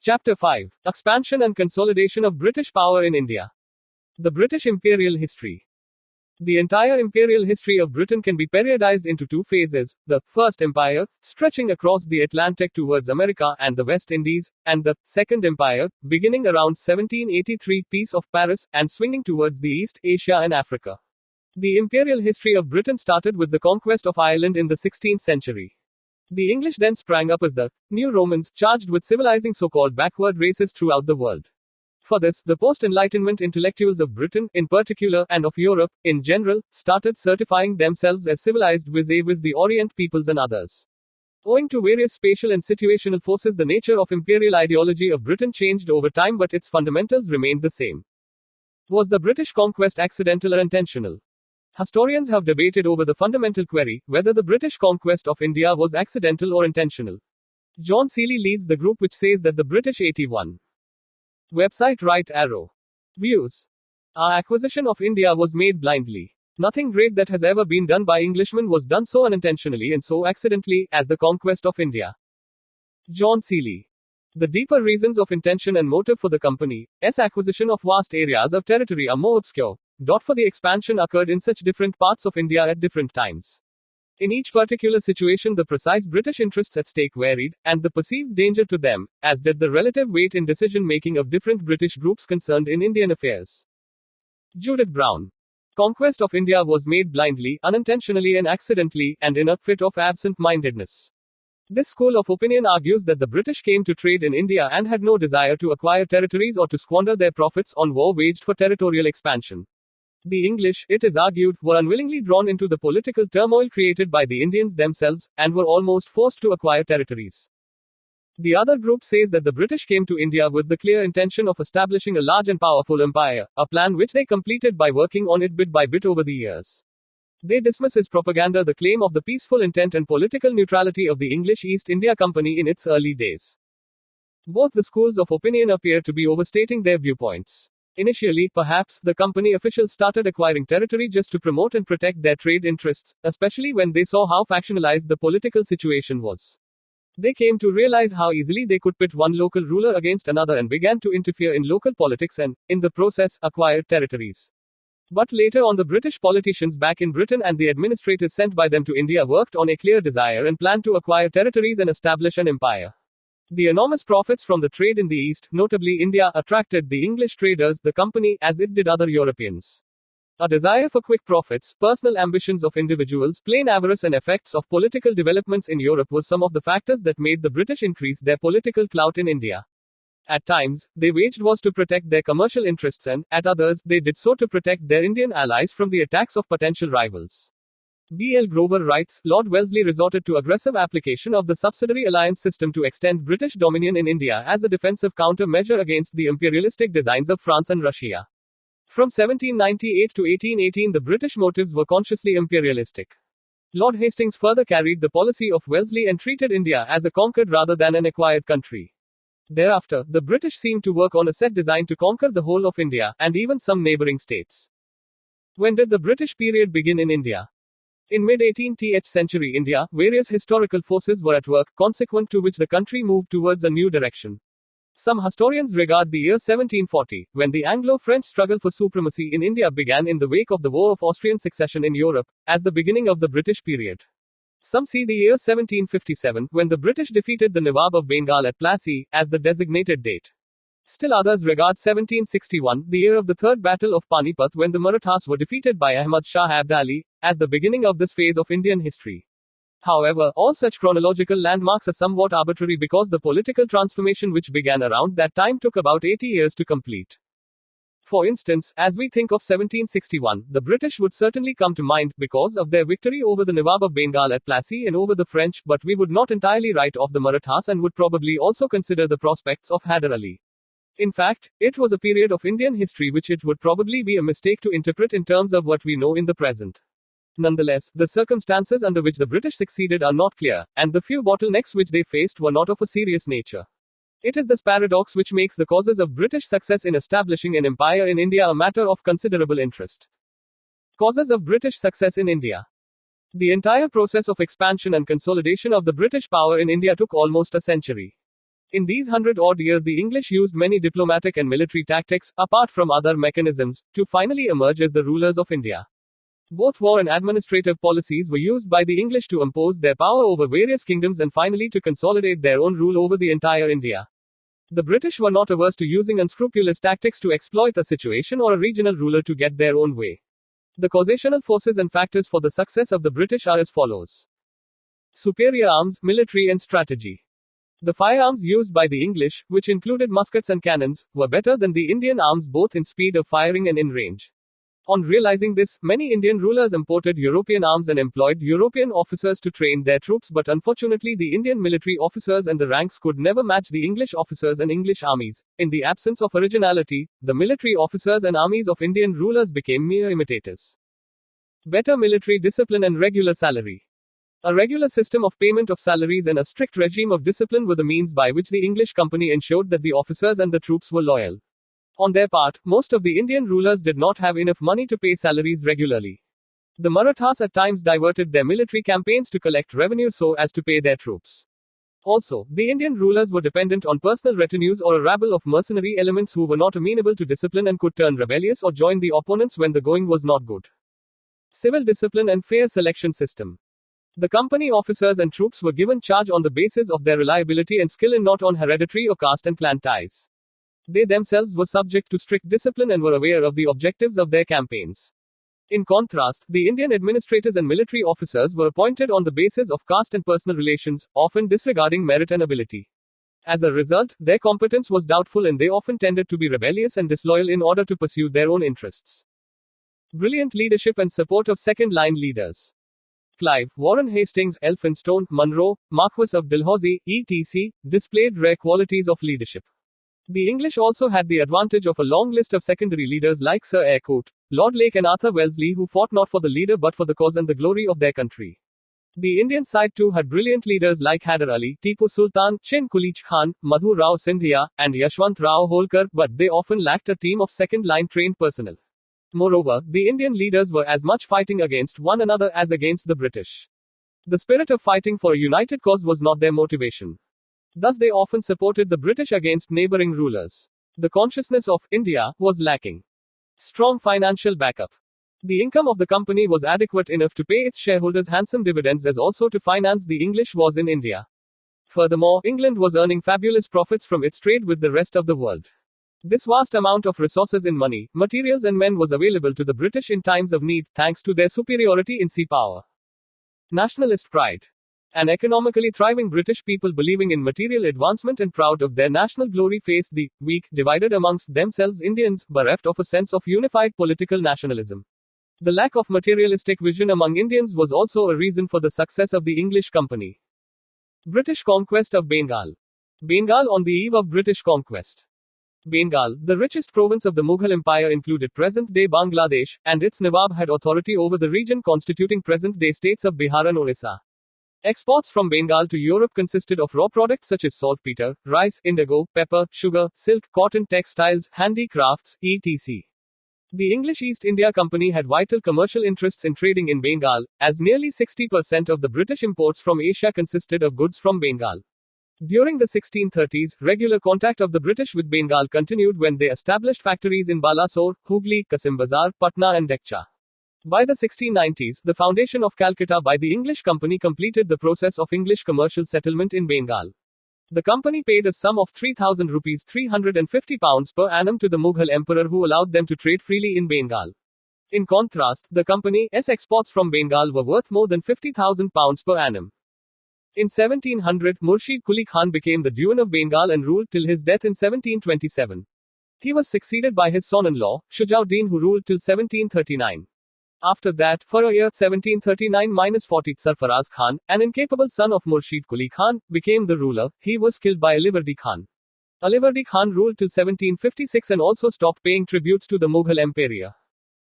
Chapter 5. Expansion and Consolidation of British Power in India. The British Imperial History. The entire imperial history of Britain can be periodized into two phases: the First Empire, stretching across the Atlantic towards America and the West Indies, and the Second Empire, beginning around 1783 Peace of Paris, and swinging towards the East, Asia and Africa. The imperial history of Britain started with the conquest of Ireland in the 16th century. The English then sprang up as the New Romans, charged with civilizing so-called backward races throughout the world. For this, the post-Enlightenment intellectuals of Britain, in particular, and of Europe, in general, started certifying themselves as civilized vis-a-vis the Orient peoples and others. Owing to various spatial and situational forces, the nature of imperial ideology of Britain changed over time, but its fundamentals remained the same. Was the British conquest accidental or intentional? Historians have debated over the fundamental query, whether the British conquest of India was accidental or intentional. John Seeley leads the group which says that the British 81. Website right arrow. Views. Our acquisition of India was made blindly. Nothing great that has ever been done by Englishmen was done so unintentionally and so accidentally as the conquest of India. John Seeley. The deeper reasons of intention and motive for the company's acquisition of vast areas of territory are more obscure. For the expansion occurred in such different parts of India at different times. In each particular situation, the precise British interests at stake varied, and the perceived danger to them, as did the relative weight in decision-making of different British groups concerned in Indian affairs. Judith Brown. Conquest of India was made blindly, unintentionally and accidentally, and in a fit of absent-mindedness. This school of opinion argues that the British came to trade in India and had no desire to acquire territories or to squander their profits on war waged for territorial expansion. The English, it is argued, were unwillingly drawn into the political turmoil created by the Indians themselves, and were almost forced to acquire territories. The other group says that the British came to India with the clear intention of establishing a large and powerful empire, a plan which they completed by working on it bit by bit over the years. They dismiss as propaganda the claim of the peaceful intent and political neutrality of the English East India Company in its early days. Both the schools of opinion appear to be overstating their viewpoints. Initially, perhaps, the company officials started acquiring territory just to promote and protect their trade interests, especially when they saw how factionalized the political situation was. They came to realize how easily they could pit one local ruler against another and began to interfere in local politics and, in the process, acquired territories. But later on, the British politicians back in Britain and the administrators sent by them to India worked on a clear desire and plan to acquire territories and establish an empire. The enormous profits from the trade in the East, notably India, attracted the English traders, the company, as it did other Europeans. A desire for quick profits, personal ambitions of individuals, plain avarice and effects of political developments in Europe was some of the factors that made the British increase their political clout in India. At times, they waged wars to protect their commercial interests and, at others, they did so to protect their Indian allies from the attacks of potential rivals. B. L. Grover writes, Lord Wellesley resorted to aggressive application of the Subsidiary Alliance system to extend British dominion in India as a defensive countermeasure against the imperialistic designs of France and Russia. From 1798 to 1818, the British motives were consciously imperialistic. Lord Hastings further carried the policy of Wellesley and treated India as a conquered rather than an acquired country. Thereafter, the British seemed to work on a set design to conquer the whole of India, and even some neighboring states. When did the British period begin in India? In mid-18th century India, various historical forces were at work, consequent to which the country moved towards a new direction. Some historians regard the year 1740, when the Anglo-French struggle for supremacy in India began in the wake of the War of Austrian Succession in Europe, as the beginning of the British period. Some see the year 1757, when the British defeated the Nawab of Bengal at Plassey, as the designated date. Still others regard 1761, the year of the Third Battle of Panipat, when the Marathas were defeated by Ahmad Shah Abdali, as the beginning of this phase of Indian history. However, all such chronological landmarks are somewhat arbitrary because the political transformation which began around that time took about 80 years to complete. For instance, as we think of 1761, the British would certainly come to mind, because of their victory over the Nawab of Bengal at Plassey and over the French, but we would not entirely write off the Marathas and would probably also consider the prospects of Hyder Ali. In fact, it was a period of Indian history which it would probably be a mistake to interpret in terms of what we know in the present. Nonetheless, the circumstances under which the British succeeded are not clear, and the few bottlenecks which they faced were not of a serious nature. It is this paradox which makes the causes of British success in establishing an empire in India a matter of considerable interest. Causes of British success in India. The entire process of expansion and consolidation of the British power in India took almost a century. In these 100-odd years, the English used many diplomatic and military tactics, apart from other mechanisms, to finally emerge as the rulers of India. Both war and administrative policies were used by the English to impose their power over various kingdoms and finally to consolidate their own rule over the entire India. The British were not averse to using unscrupulous tactics to exploit a situation or a regional ruler to get their own way. The causational forces and factors for the success of the British are as follows. Superior arms, military and strategy. The firearms used by the English, which included muskets and cannons, were better than the Indian arms both in speed of firing and in range. On realizing this, many Indian rulers imported European arms and employed European officers to train their troops, but unfortunately the Indian military officers and the ranks could never match the English officers and English armies. In the absence of originality, the military officers and armies of Indian rulers became mere imitators. Better military discipline and regular salary. A regular system of payment of salaries and a strict regime of discipline were the means by which the English company ensured that the officers and the troops were loyal. On their part, most of the Indian rulers did not have enough money to pay salaries regularly. The Marathas at times diverted their military campaigns to collect revenue so as to pay their troops. Also, the Indian rulers were dependent on personal retinues or a rabble of mercenary elements who were not amenable to discipline and could turn rebellious or join the opponents when the going was not good. Civil discipline and fair selection system. The company officers and troops were given charge on the basis of their reliability and skill and not on hereditary or caste and clan ties. They themselves were subject to strict discipline and were aware of the objectives of their campaigns. In contrast, the Indian administrators and military officers were appointed on the basis of caste and personal relations, often disregarding merit and ability. As a result, their competence was doubtful and they often tended to be rebellious and disloyal in order to pursue their own interests. Brilliant leadership and support of second-line leaders. Clive, Warren Hastings, Elphinstone, Monroe, Marquis of Dalhousie, etc., displayed rare qualities of leadership. The English also had the advantage of a long list of secondary leaders like Sir Eyre Coote, Lord Lake and Arthur Wellesley who fought not for the leader but for the cause and the glory of their country. The Indian side too had brilliant leaders like Hyder Ali, Tipu Sultan, Chin Kulich Khan, Madhu Rao Sindhia, and Yashwant Rao Holkar, but they often lacked a team of second-line trained personnel. Moreover, the Indian leaders were as much fighting against one another as against the British. The spirit of fighting for a united cause was not their motivation. Thus they often supported the British against neighboring rulers. The consciousness of India was lacking. Strong financial backup. The income of the company was adequate enough to pay its shareholders handsome dividends as also to finance the English wars in India. Furthermore, England was earning fabulous profits from its trade with the rest of the world. This vast amount of resources in money, materials and men was available to the British in times of need, thanks to their superiority in sea power. Nationalist pride. An economically thriving British people believing in material advancement and proud of their national glory faced the weak, divided amongst themselves Indians, bereft of a sense of unified political nationalism. The lack of materialistic vision among Indians was also a reason for the success of the English company. British conquest of Bengal. Bengal on the eve of British conquest. Bengal, the richest province of the Mughal Empire, included present-day Bangladesh, and its Nawab had authority over the region constituting present-day states of Bihar and Orissa. Exports from Bengal to Europe consisted of raw products such as saltpeter, rice, indigo, pepper, sugar, silk, cotton, textiles, handicrafts, etc. The English East India Company had vital commercial interests in trading in Bengal, as nearly 60% of the British imports from Asia consisted of goods from Bengal. During the 1630s, regular contact of the British with Bengal continued when they established factories in Balasore, Hooghly, Kasimbazar, Patna and Dekcha. By the 1690s, the foundation of Calcutta by the English Company completed the process of English commercial settlement in Bengal. The company paid a sum of 3,000 rupees £350 per annum to the Mughal emperor who allowed them to trade freely in Bengal. In contrast, the company's exports from Bengal were worth more than £50,000 per annum. In 1700, Murshid Quli Khan became the Diwan of Bengal and ruled till his death in 1727. He was succeeded by his son-in-law, Shujauddin, who ruled till 1739. After that, for a year 1739-40, Sarfaraz Khan, an incapable son of Murshid Quli Khan, became the ruler. He was killed by Alivardi Khan. Alivardi Khan ruled till 1756 and also stopped paying tributes to the Mughal Empire.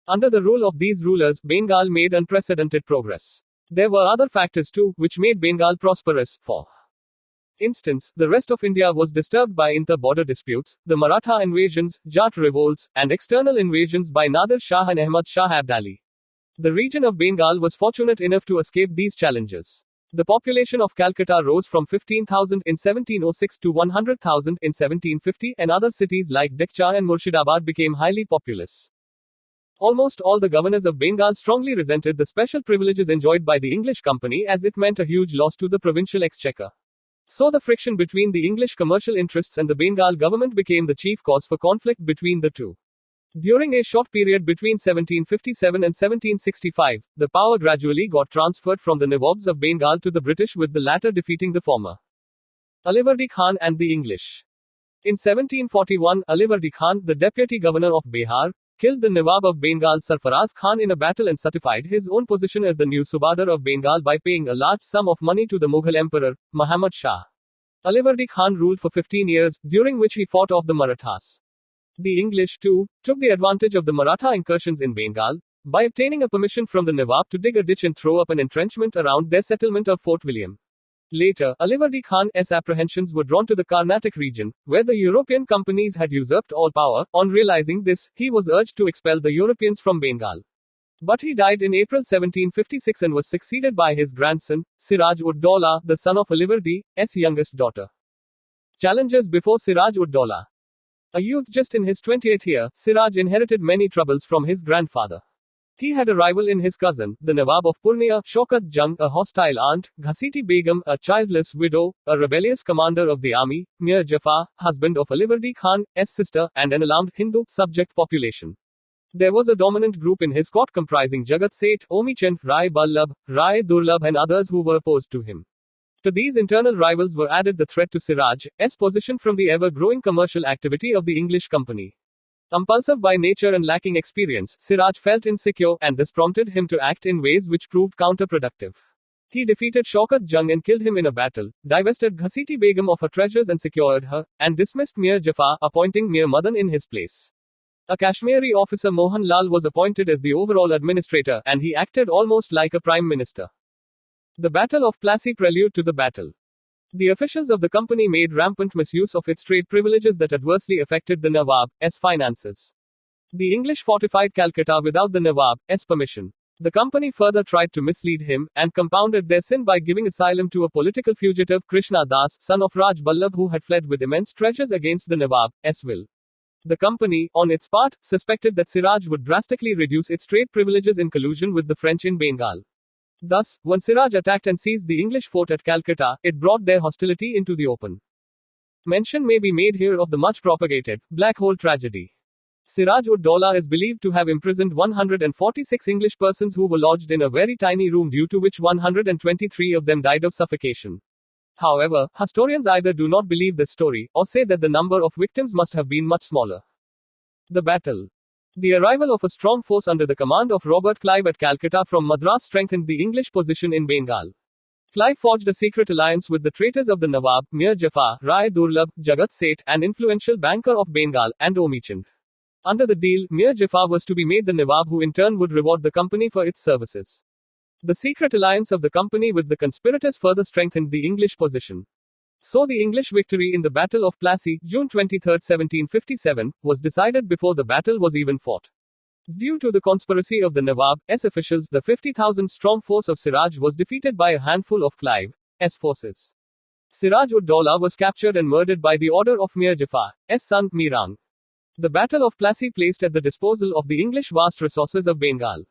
Under the rule of these rulers, Bengal made unprecedented progress. There were other factors too, which made Bengal prosperous. For instance, the rest of India was disturbed by inter-border disputes, the Maratha invasions, Jat revolts, and external invasions by Nadir Shah and Ahmad Shah Abdali. The region of Bengal was fortunate enough to escape these challenges. The population of Calcutta rose from 15,000 in 1706 to 100,000 in 1750, and other cities like Dekcha and Murshidabad became highly populous. Almost all the governors of Bengal strongly resented the special privileges enjoyed by the English company, as it meant a huge loss to the provincial exchequer. So the friction between the English commercial interests and the Bengal government became the chief cause for conflict between the two. During a short period between 1757 and 1765, the power gradually got transferred from the Nawabs of Bengal to the British, with the latter defeating the former. Alivardi Khan and the English. In 1741, Alivardi Khan, the deputy governor of Bihar, killed the Nawab of Bengal Sarfaraz Khan in a battle and certified his own position as the new Subadar of Bengal by paying a large sum of money to the Mughal emperor, Muhammad Shah. Alivardi Khan ruled for 15 years, during which he fought off the Marathas. The English, too, took the advantage of the Maratha incursions in Bengal, by obtaining a permission from the Nawab to dig a ditch and throw up an entrenchment around their settlement of Fort William. Later, Alivardi Khan's apprehensions were drawn to the Carnatic region, where the European companies had usurped all power. On realizing this, he was urged to expel the Europeans from Bengal. But he died in April 1756 and was succeeded by his grandson, Siraj-ud-Daulah, the son of Alivardi's youngest daughter. Challenges before Siraj-ud-Daulah. A youth just in his 20th year, Siraj inherited many troubles from his grandfather. He had a rival in his cousin, the Nawab of Purnia, Shaukat Jung, a hostile aunt, Ghasiti Begum, a childless widow, a rebellious commander of the army, Mir Jafar, husband of Alivardi Khan's sister, and an alarmed Hindu subject population. There was a dominant group in his court comprising Jagat Seth, Omichand, Rai Ballabh, Rai Durlabh, and others who were opposed to him. To these internal rivals were added the threat to Siraj's position from the ever-growing commercial activity of the English company. Impulsive by nature and lacking experience, Siraj felt insecure, and this prompted him to act in ways which proved counterproductive. He defeated Shaukat Jung and killed him in a battle, divested Ghasiti Begum of her treasures and secured her, and dismissed Mir Jafar, appointing Mir Madan in his place. A Kashmiri officer Mohan Lal was appointed as the overall administrator, and he acted almost like a prime minister. The Battle of Plassey. Prelude to the battle. The officials of the company made rampant misuse of its trade privileges that adversely affected the Nawab's finances. The English fortified Calcutta without the Nawab's permission. The company further tried to mislead him, and compounded their sin by giving asylum to a political fugitive, Krishna Das, son of Raj Ballabh, who had fled with immense treasures against the Nawab's will. The company, on its part, suspected that Siraj would drastically reduce its trade privileges in collusion with the French in Bengal. Thus, when Siraj attacked and seized the English fort at Calcutta, it brought their hostility into the open. Mention may be made here of the much propagated Black Hole tragedy. Siraj-ud-Daulah is believed to have imprisoned 146 English persons who were lodged in a very tiny room, due to which 123 of them died of suffocation. However, historians either do not believe this story, or say that the number of victims must have been much smaller. The battle. The arrival of a strong force under the command of Robert Clive at Calcutta from Madras strengthened the English position in Bengal. Clive forged a secret alliance with the traitors of the Nawab, Mir Jafar, Rai Durlabh, Jagat Seth, an influential banker of Bengal, and Omichand. Under the deal, Mir Jafar was to be made the Nawab, who in turn would reward the company for its services. The secret alliance of the company with the conspirators further strengthened the English position. So the English victory in the Battle of Plassey, June 23, 1757, was decided before the battle was even fought. Due to the conspiracy of the Nawab's officials, the 50,000-strong force of Siraj was defeated by a handful of Clive's forces. Siraj-ud-Daulah was captured and murdered by the order of Mir Jafar's son, Mirang. The Battle of Plassey placed at the disposal of the English vast resources of Bengal.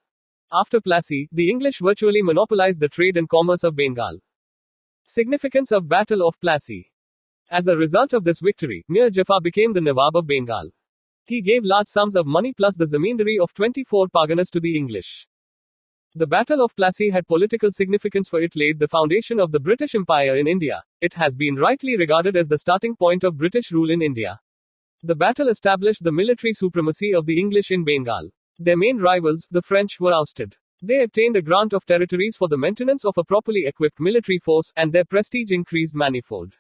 After Plassey, the English virtually monopolized the trade and commerce of Bengal. Significance of Battle of Plassey. As a result of this victory, Mir Jafar became the Nawab of Bengal. He gave large sums of money plus the zamindari of 24 parganas to the English. The Battle of Plassey had political significance, for it laid the foundation of the British Empire in India. It has been rightly regarded as the starting point of British rule in India. The battle established the military supremacy of the English in Bengal. Their main rivals, the French, were ousted. They obtained a grant of territories for the maintenance of a properly equipped military force, and their prestige increased manifold.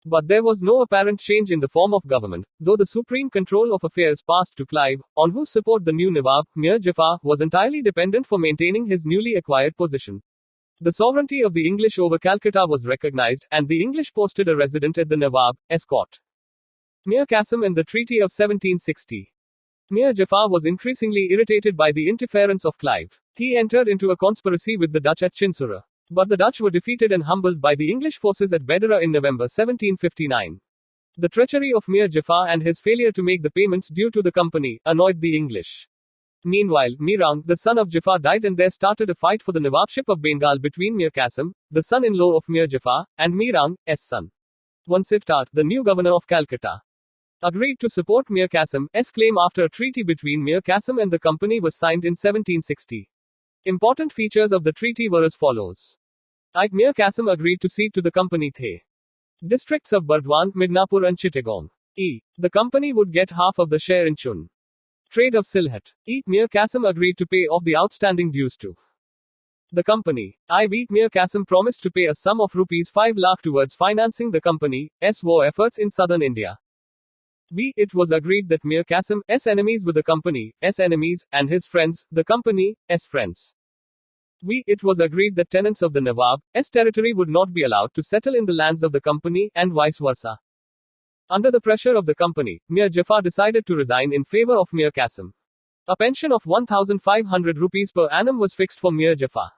But there was no apparent change in the form of government, though the supreme control of affairs passed to Clive, on whose support the new Nawab, Mir Jafar, was entirely dependent for maintaining his newly acquired position. The sovereignty of the English over Calcutta was recognized, and the English posted a resident at the Nawab's court. Mir Qasim in the Treaty of 1760. Mir Jafar was increasingly irritated by the interference of Clive. He entered into a conspiracy with the Dutch at Chinsura. But the Dutch were defeated and humbled by the English forces at Bedera in November 1759. The treachery of Mir Jafar and his failure to make the payments due to the company annoyed the English. Meanwhile, Mirang, the son of Jafar, died, and there started a fight for the Nawabship of Bengal between Mir Qasim, the son-in-law of Mir Jafar, and Mirang's son. Wansittat, the new governor of Calcutta, agreed to support Mir Qasim's claim after a treaty between Mir Qasim and the company was signed in 1760. Important features of the treaty were as follows. Mir Qasim agreed to cede to the company the districts of Burdwan, Midnapur and Chittagong. The company would get half of the share in Chun. Trade of Sylhet. Mir Qasim agreed to pay off the outstanding dues to the company. Mir Qasim promised to pay a sum of rupees 5 lakh towards financing the company's war efforts in southern India. It was agreed that Mir Qasim's enemies were the company's enemies, and his friends, the company's friends. It was agreed that tenants of the Nawab's territory would not be allowed to settle in the lands of the company, and vice versa. Under the pressure of the company, Mir Jafar decided to resign in favor of Mir Qasim. A pension of 1,500 rupees per annum was fixed for Mir Jafar.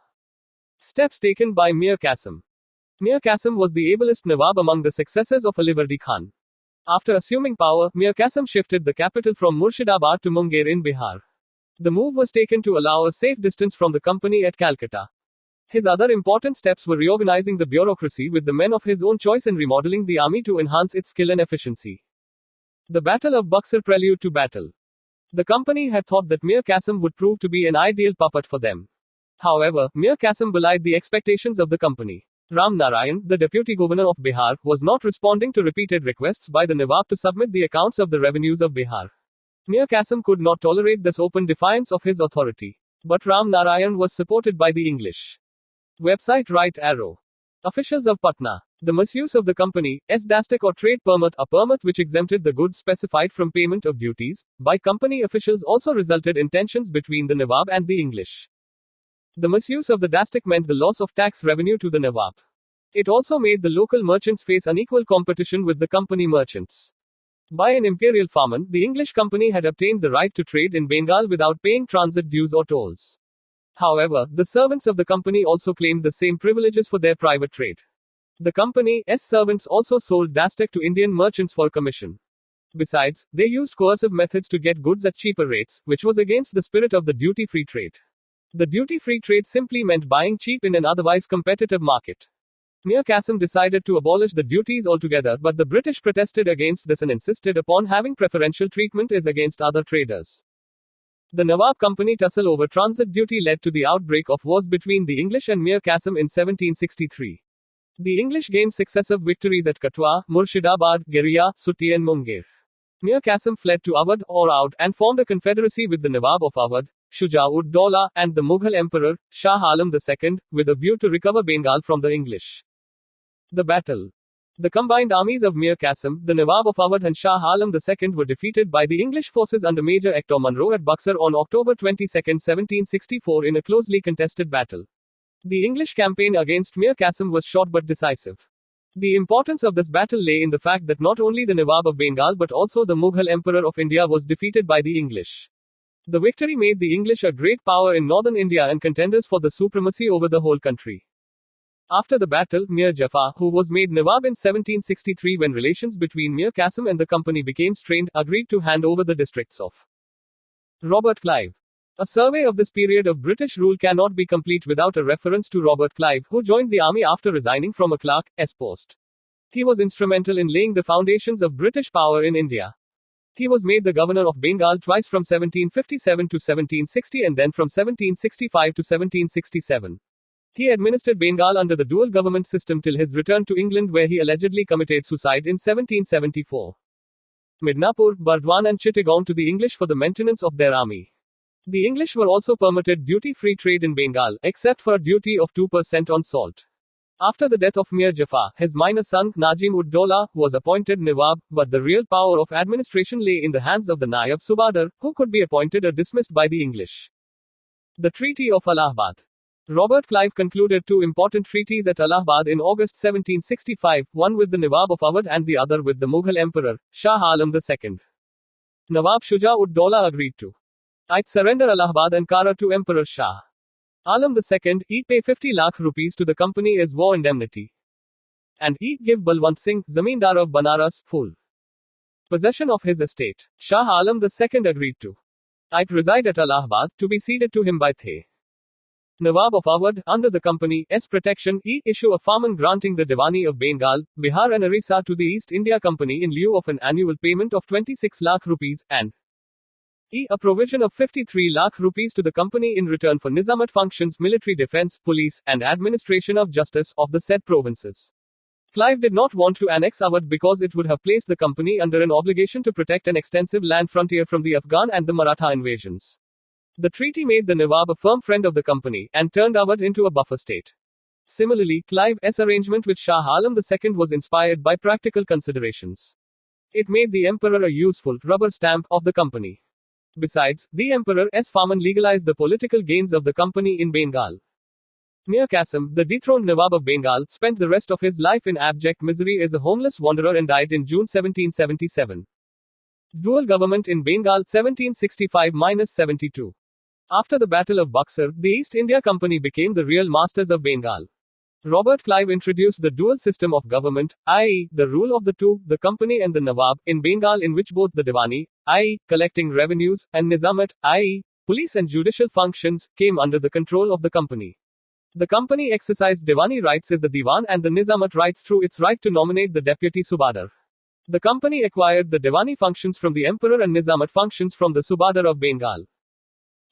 Steps taken by Mir Qasim. Mir Qasim was the ablest Nawab among the successors of Alivardi Khan. After assuming power, Mir Qasim shifted the capital from Murshidabad to Munger in Bihar. The move was taken to allow a safe distance from the company at Calcutta. His other important steps were reorganizing the bureaucracy with the men of his own choice and remodeling the army to enhance its skill and efficiency. The Battle of Buxar. Prelude to battle. The company had thought that Mir Qasim would prove to be an ideal puppet for them. However, Mir Qasim belied the expectations of the company. Ram Narayan, the deputy governor of Bihar, was not responding to repeated requests by the Nawab to submit the accounts of the revenues of Bihar. Mir Qasim could not tolerate this open defiance of his authority. But Ram Narayan was supported by the English. Website Right Arrow. Officials of Patna. The misuse of the company's dastic or trade permit, a permit which exempted the goods specified from payment of duties, by company officials also resulted in tensions between the Nawab and the English. The misuse of the dastic meant the loss of tax revenue to the Nawab. It also made the local merchants face unequal competition with the company merchants. By an imperial farman, the English company had obtained the right to trade in Bengal without paying transit dues or tolls. However, the servants of the company also claimed the same privileges for their private trade. The company's servants also sold dastic to Indian merchants for commission. Besides, they used coercive methods to get goods at cheaper rates, which was against the spirit of the duty-free trade. The duty-free trade simply meant buying cheap in an otherwise competitive market. Mir Qasim decided to abolish the duties altogether, but the British protested against this and insisted upon having preferential treatment as against other traders. The Nawab Company tussle over transit duty led to the outbreak of wars between the English and Mir Qasim in 1763. The English gained successive victories at Katwa, Murshidabad, Giriya, Sutti and Munger. Mir Qasim fled to Awadh or Oudh and formed a confederacy with the Nawab of Awadh, Shuja-ud-Dawla, and the Mughal Emperor, Shah Alam II, with a view to recover Bengal from the English. The battle. The combined armies of Mir Qasim, the Nawab of Awadh and Shah Alam II were defeated by the English forces under Major Hector Munro at Buxar on October 22, 1764 in a closely contested battle. The English campaign against Mir Qasim was short but decisive. The importance of this battle lay in the fact that not only the Nawab of Bengal but also the Mughal Emperor of India was defeated by the English. The victory made the English a great power in northern India and contenders for the supremacy over the whole country. After the battle, Mir Jafar, who was made Nawab in 1763 when relations between Mir Qasim and the company became strained, agreed to hand over the districts of Robert Clive. A survey of this period of British rule cannot be complete without a reference to Robert Clive, who joined the army after resigning from a clerk's post. He was instrumental in laying the foundations of British power in India. He was made the governor of Bengal twice from 1757 to 1760 and then from 1765 to 1767. He administered Bengal under the dual government system till his return to England, where he allegedly committed suicide in 1774. Midnapur, Burdwan and Chittagong to the English for the maintenance of their army. The English were also permitted duty-free trade in Bengal, except for a duty of 2% on salt. After the death of Mir Jafar, his minor son, Najim-ud-Dawla, was appointed Nawab, but the real power of administration lay in the hands of the Nayab Subadar, who could be appointed or dismissed by the English. The Treaty of Allahabad. Robert Clive concluded two important treaties at Allahabad in August 1765, one with the Nawab of Awadh and the other with the Mughal Emperor, Shah Alam II. Nawab Shuja-ud-Dawla agreed to surrender Allahabad and Kara to Emperor Shah. Alam II, E. Pay 50 lakh rupees to the company as war indemnity. And E. Give Balwant Singh, Zamindar of Banaras, full possession of his estate. Shah Alam II agreed to I reside at Allahabad, to be ceded to him by The Nawab of Awadh, under the company's protection, issue a farman granting the Diwani of Bengal, Bihar and Orissa to the East India Company in lieu of an annual payment of 26 lakh rupees, and a provision of 53 lakh rupees to the company in return for Nizamat functions, military defense, police, and administration of justice of the said provinces. Clive did not want to annex Awadh because it would have placed the company under an obligation to protect an extensive land frontier from the Afghan and the Maratha invasions. The treaty made the Nawab a firm friend of the company, and turned Awadh into a buffer state. Similarly, Clive's arrangement with Shah Alam II was inspired by practical considerations. It made the emperor a useful rubber stamp of the company. Besides, the emperor's farman legalized the political gains of the company in Bengal. Mir Qasim, the dethroned Nawab of Bengal, spent the rest of his life in abject misery as a homeless wanderer and died in June 1777. Dual government in Bengal 1765-72. After the Battle of Buxar, the East India Company became the real masters of Bengal. Robert Clive introduced the dual system of government, i.e., the rule of the two, the company and the Nawab, in Bengal, in which both the Diwani, i.e., collecting revenues, and Nizamat, i.e., police and judicial functions, came under the control of the company. The company exercised Diwani rights as the Diwan and the Nizamat rights through its right to nominate the deputy Subadar. The company acquired the Diwani functions from the emperor and Nizamat functions from the Subadar of Bengal.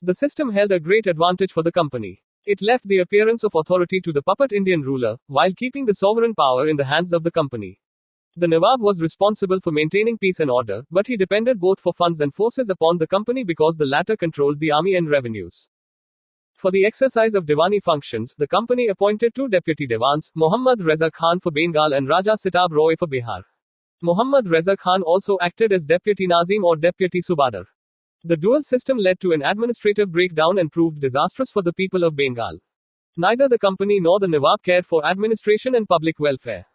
The system held a great advantage for the company. It left the appearance of authority to the puppet Indian ruler, while keeping the sovereign power in the hands of the company. The Nawab was responsible for maintaining peace and order, but he depended both for funds and forces upon the company because the latter controlled the army and revenues. For the exercise of Diwani functions, the company appointed two deputy Diwans, Muhammad Reza Khan for Bengal and Raja Sitab Roy for Bihar. Muhammad Reza Khan also acted as deputy Nazim or deputy Subadar. The dual system led to an administrative breakdown and proved disastrous for the people of Bengal. Neither the company nor the Nawab cared for administration and public welfare.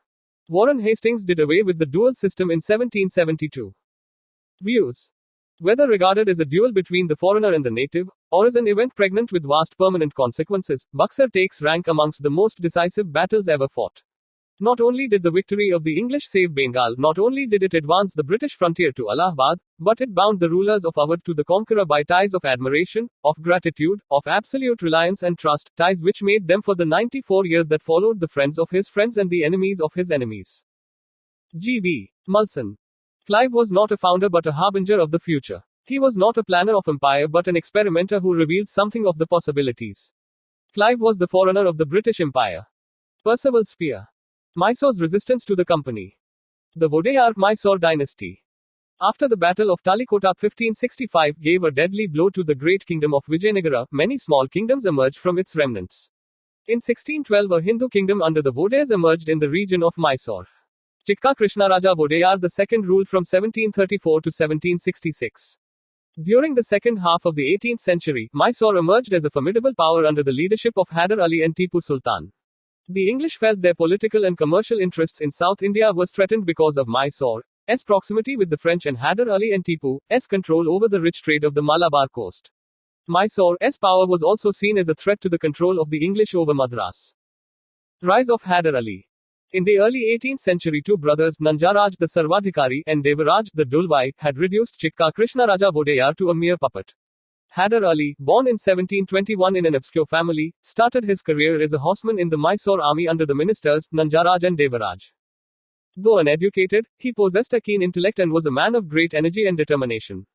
Warren Hastings did away with the dual system in 1772. Views. Whether regarded as a duel between the foreigner and the native, or as an event pregnant with vast permanent consequences, Buxar takes rank amongst the most decisive battles ever fought. Not only did the victory of the English save Bengal, not only did it advance the British frontier to Allahabad, but it bound the rulers of Awadh to the conqueror by ties of admiration, of gratitude, of absolute reliance and trust, ties which made them for the 94 years that followed the friends of his friends and the enemies of his enemies. G.B. Mulson. Clive was not a founder but a harbinger of the future. He was not a planner of empire but an experimenter who revealed something of the possibilities. Clive was the forerunner of the British Empire. Percival Spear. Mysore's resistance to the company. The Vodeyar-Mysore dynasty. After the Battle of Talikota 1565 gave a deadly blow to the great kingdom of Vijayanagara, many small kingdoms emerged from its remnants. In 1612 a Hindu kingdom under the Vodeyars emerged in the region of Mysore. Chikka Krishnaraja Vodeyar II ruled from 1734 to 1766. During the second half of the 18th century, Mysore emerged as a formidable power under the leadership of Hyder Ali and Tipu Sultan. The English felt their political and commercial interests in South India was threatened because of Mysore's proximity with the French and Hyder Ali and Tipu's control over the rich trade of the Malabar coast. Mysore's power was also seen as a threat to the control of the English over Madras. Rise of Hyder Ali. In the early 18th century, two brothers, Nanjaraj the Sarvadhikari and Devaraj the Dulwai, had reduced Chikka Krishnaraja Vodeyar to a mere puppet. Hyder Ali, born in 1721 in an obscure family, started his career as a horseman in the Mysore army under the ministers, Nanjaraj and Devaraj. Though uneducated, he possessed a keen intellect and was a man of great energy and determination.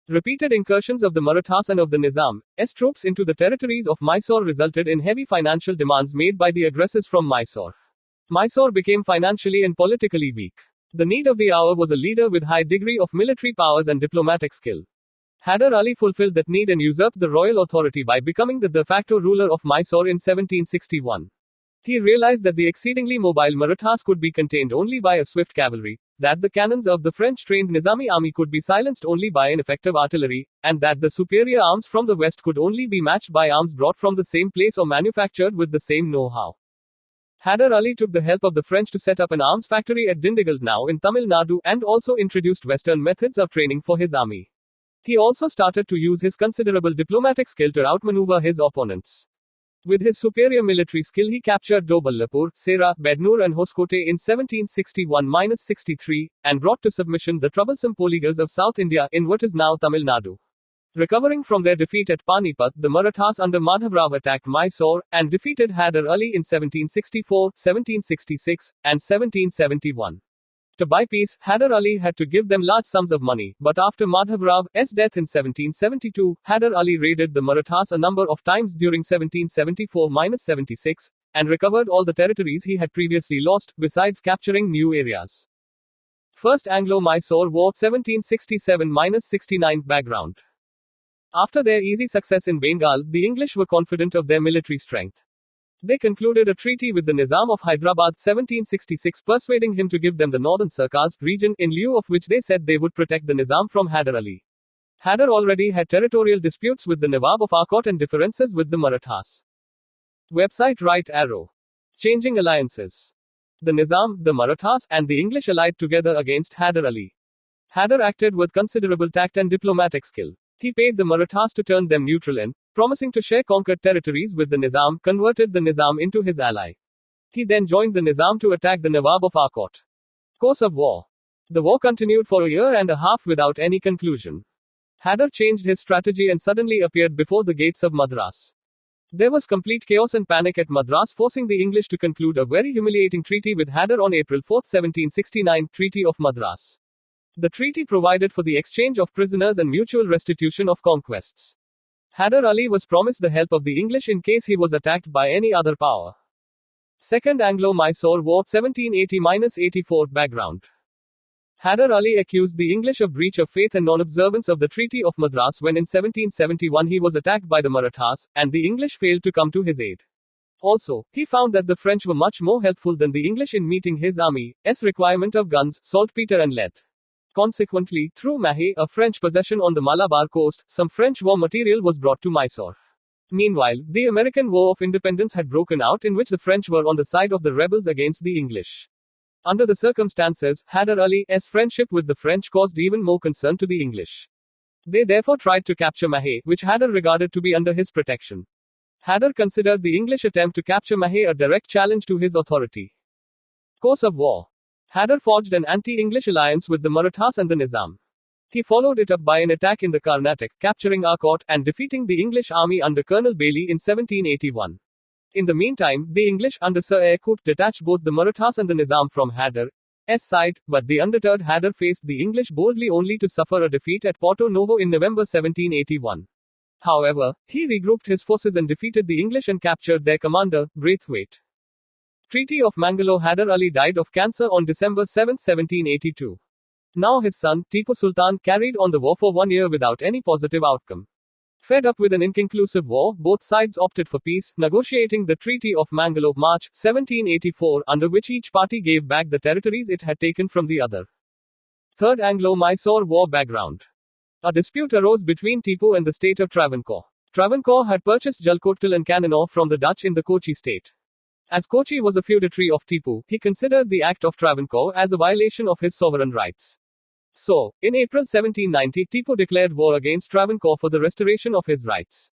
Repeated incursions of the Marathas and of the Nizam's troops into the territories of Mysore resulted in heavy financial demands made by the aggressors from Mysore. Mysore became financially and politically weak. The need of the hour was a leader with high degree of military powers and diplomatic skill. Hyder Ali fulfilled that need and usurped the royal authority by becoming the de facto ruler of Mysore in 1761. He realized that the exceedingly mobile Marathas could be contained only by a swift cavalry, that the cannons of the French-trained Nizami army could be silenced only by an effective artillery, and that the superior arms from the west could only be matched by arms brought from the same place or manufactured with the same know-how. Hyder Ali took the help of the French to set up an arms factory at Dindigul now in Tamil Nadu and also introduced Western methods of training for his army. He also started to use his considerable diplomatic skill to outmaneuver his opponents. With his superior military skill, he captured Doballapur, Sera, Bednoor, and Hoskote in 1761-63, and brought to submission the troublesome Poligas of South India in what is now Tamil Nadu. Recovering from their defeat at Panipat, the Marathas under Madhavrao attacked Mysore, and defeated Hyder Ali in 1764, 1766, and 1771. To buy peace, Hyder Ali had to give them large sums of money, but after Madhavrao's death in 1772, Hyder Ali raided the Marathas a number of times during 1774-76, and recovered all the territories he had previously lost, besides capturing new areas. First Anglo-Mysore War 1767-69 background. After their easy success in Bengal, the English were confident of their military strength. They concluded a treaty with the Nizam of Hyderabad 1766, persuading him to give them the northern Sarkars region, in lieu of which they said they would protect the Nizam from Hyder Ali. Hyder already had territorial disputes with the Nawab of Arcot and differences with the Marathas. Website right arrow. Changing alliances. The Nizam, the Marathas, and the English allied together against Hyder Ali. Hyder acted with considerable tact and diplomatic skill. He paid the Marathas to turn them neutral and, promising to share conquered territories with the Nizam, converted the Nizam into his ally. He then joined the Nizam to attack the Nawab of Arcot. Course of war. The war continued for a year and a half without any conclusion. Hyder changed his strategy and suddenly appeared before the gates of Madras. There was complete chaos and panic at Madras, forcing the English to conclude a very humiliating treaty with Hyder on April 4, 1769, Treaty of Madras. The treaty provided for the exchange of prisoners and mutual restitution of conquests. Hyder Ali was promised the help of the English in case he was attacked by any other power. Second Anglo-Mysore War 1780-84 background. Hyder Ali accused the English of breach of faith and non-observance of the Treaty of Madras when in 1771 he was attacked by the Marathas, and the English failed to come to his aid. Also, he found that the French were much more helpful than the English in meeting his army's requirement of guns, saltpeter and lead. Consequently, through Mahé, a French possession on the Malabar coast, some French war material was brought to Mysore. Meanwhile, the American War of Independence had broken out, in which the French were on the side of the rebels against the English. Under the circumstances, Hyder Ali's friendship with the French caused even more concern to the English. They therefore tried to capture Mahé, which Hyder regarded to be under his protection. Hyder considered the English attempt to capture Mahé a direct challenge to his authority. Course of war. Hyder forged an anti-English alliance with the Marathas and the Nizam. He followed it up by an attack in the Carnatic, capturing Arcot, and defeating the English army under Colonel Bailey in 1781. In the meantime, the English under Sir Eyre Coote detached both the Marathas and the Nizam from Hyder's side, but the undeterred Hyder faced the English boldly only to suffer a defeat at Porto Novo in November 1781. However, he regrouped his forces and defeated the English and captured their commander, Braithwaite. Treaty of Mangalore. Hyder Ali died of cancer on December 7, 1782. Now his son, Tipu Sultan, carried on the war for 1 year without any positive outcome. Fed up with an inconclusive war, both sides opted for peace, negotiating the Treaty of Mangalore, March 1784, under which each party gave back the territories it had taken from the other. Third Anglo-Mysore War background. A dispute arose between Tipu and the state of Travancore. Travancore had purchased Jalkottal and Cannanore from the Dutch in the Kochi state. As Kochi was a feudatory of Tipu, he considered the Act of Travancore as a violation of his sovereign rights. So, in April 1790, Tipu declared war against Travancore for the restoration of his rights.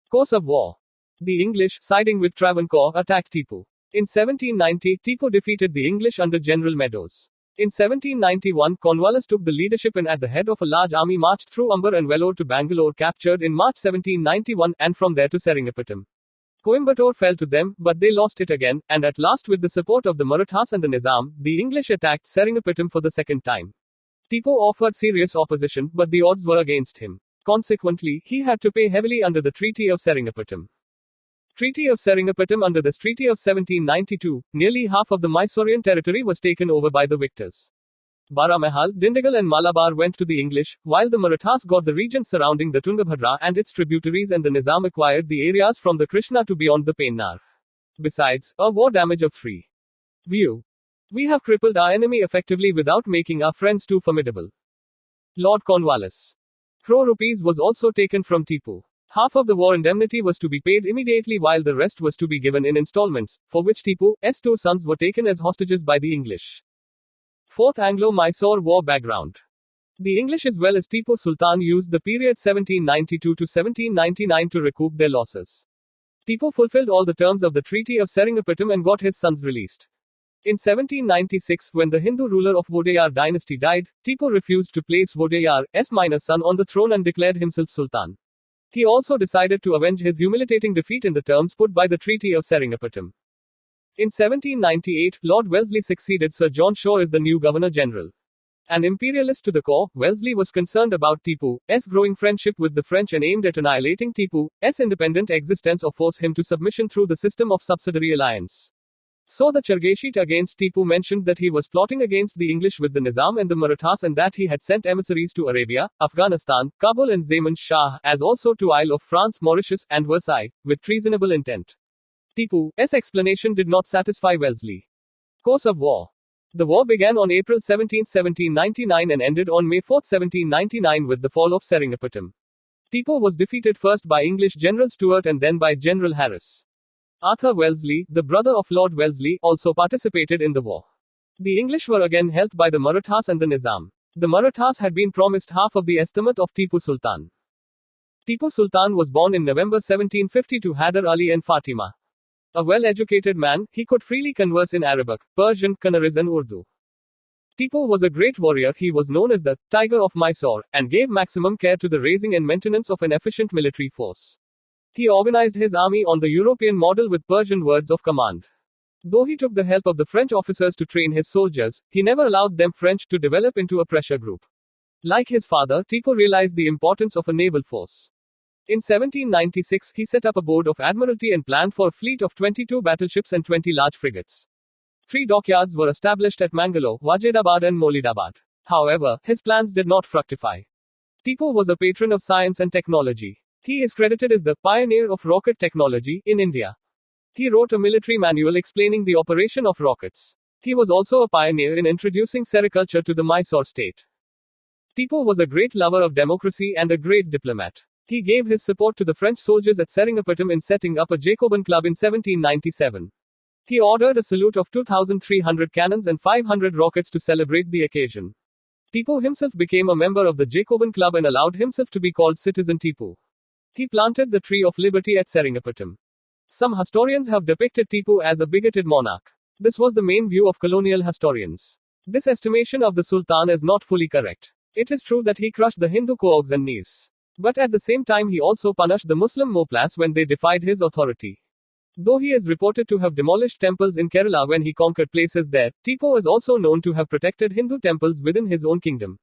Course of war. The English, siding with Travancore, attacked Tipu. In 1790, Tipu defeated the English under General Meadows. In 1791, Cornwallis took the leadership and at the head of a large army marched through Umber and Vellore to Bangalore, captured in March 1791, and from there to Seringapatam. Coimbatore fell to them, but they lost it again, and at last, with the support of the Marathas and the Nizam, the English attacked Seringapatam for the second time. Tipu offered serious opposition, but the odds were against him. Consequently, he had to pay heavily under the Treaty of Seringapatam. Treaty of Seringapatam. Under this Treaty of 1792, nearly half of the Mysorean territory was taken over by the victors. Baramahal, Dindigul and Malabar went to the English, while the Marathas got the region surrounding the Tungabhadra and its tributaries, and the Nizam acquired the areas from the Krishna to beyond the Pennar. Besides, a war damage of 3. View. We have crippled our enemy effectively without making our friends too formidable. Lord Cornwallis. Crore rupees was also taken from Tipu. Half of the war indemnity was to be paid immediately while the rest was to be given in installments, for which Tipu's 2 sons were taken as hostages by the English. Fourth Anglo-Mysore War background. The English as well as Tipu Sultan used the period 1792 to 1799 to recoup their losses. Tipu fulfilled all the terms of the Treaty of Seringapatam and got his sons released. In 1796, when the Hindu ruler of Vodayar dynasty died, Tipu refused to place Vodayar's son on the throne and declared himself Sultan. He also decided to avenge his humiliating defeat in the terms put by the Treaty of Seringapatam. In 1798, Lord Wellesley succeeded Sir John Shaw as the new Governor-General. An imperialist to the core, Wellesley was concerned about Tipu's growing friendship with the French and aimed at annihilating Tipu's independent existence or force him to submission through the system of Subsidiary Alliance. So the Chargeshit against Tipu mentioned that he was plotting against the English with the Nizam and the Marathas and that he had sent emissaries to Arabia, Afghanistan, Kabul and Zaman Shah, as also to Isle of France, Mauritius, and Versailles, with treasonable intent. Tipu's explanation did not satisfy Wellesley. Course of war. The war began on April 17, 1799 and ended on May 4, 1799 with the fall of Seringapatam. Tipu was defeated first by English General Stuart and then by General Harris. Arthur Wellesley, the brother of Lord Wellesley, also participated in the war. The English were again helped by the Marathas and the Nizam. The Marathas had been promised half of the estimate of Tipu Sultan. Tipu Sultan was born in November 1750 to Hadar Ali and Fatima. A well-educated man, he could freely converse in Arabic, Persian, Kannada and Urdu. Tipu was a great warrior. He was known as the Tiger of Mysore, and gave maximum care to the raising and maintenance of an efficient military force. He organized his army on the European model with Persian words of command. Though he took the help of the French officers to train his soldiers, he never allowed them French to develop into a pressure group. Like his father, Tipu realized the importance of a naval force. In 1796, he set up a board of admiralty and planned for a fleet of 22 battleships and 20 large frigates. 3 dockyards were established at Mangalore, Wajidabad and Molidabad. However, his plans did not fructify. Tipu was a patron of science and technology. He is credited as the pioneer of rocket technology in India. He wrote a military manual explaining the operation of rockets. He was also a pioneer in introducing sericulture to the Mysore state. Tipu was a great lover of democracy and a great diplomat. He gave his support to the French soldiers at Seringapatam in setting up a Jacobin club in 1797. He ordered a salute of 2,300 cannons and 500 rockets to celebrate the occasion. Tipu himself became a member of the Jacobin club and allowed himself to be called Citizen Tipu. He planted the tree of liberty at Seringapatam. Some historians have depicted Tipu as a bigoted monarch. This was the main view of colonial historians. This estimation of the Sultan is not fully correct. It is true that he crushed the Hindu coags and knees. But at the same time he also punished the Muslim Moplas when they defied his authority. Though he is reported to have demolished temples in Kerala when he conquered places there, Tipu is also known to have protected Hindu temples within his own kingdom.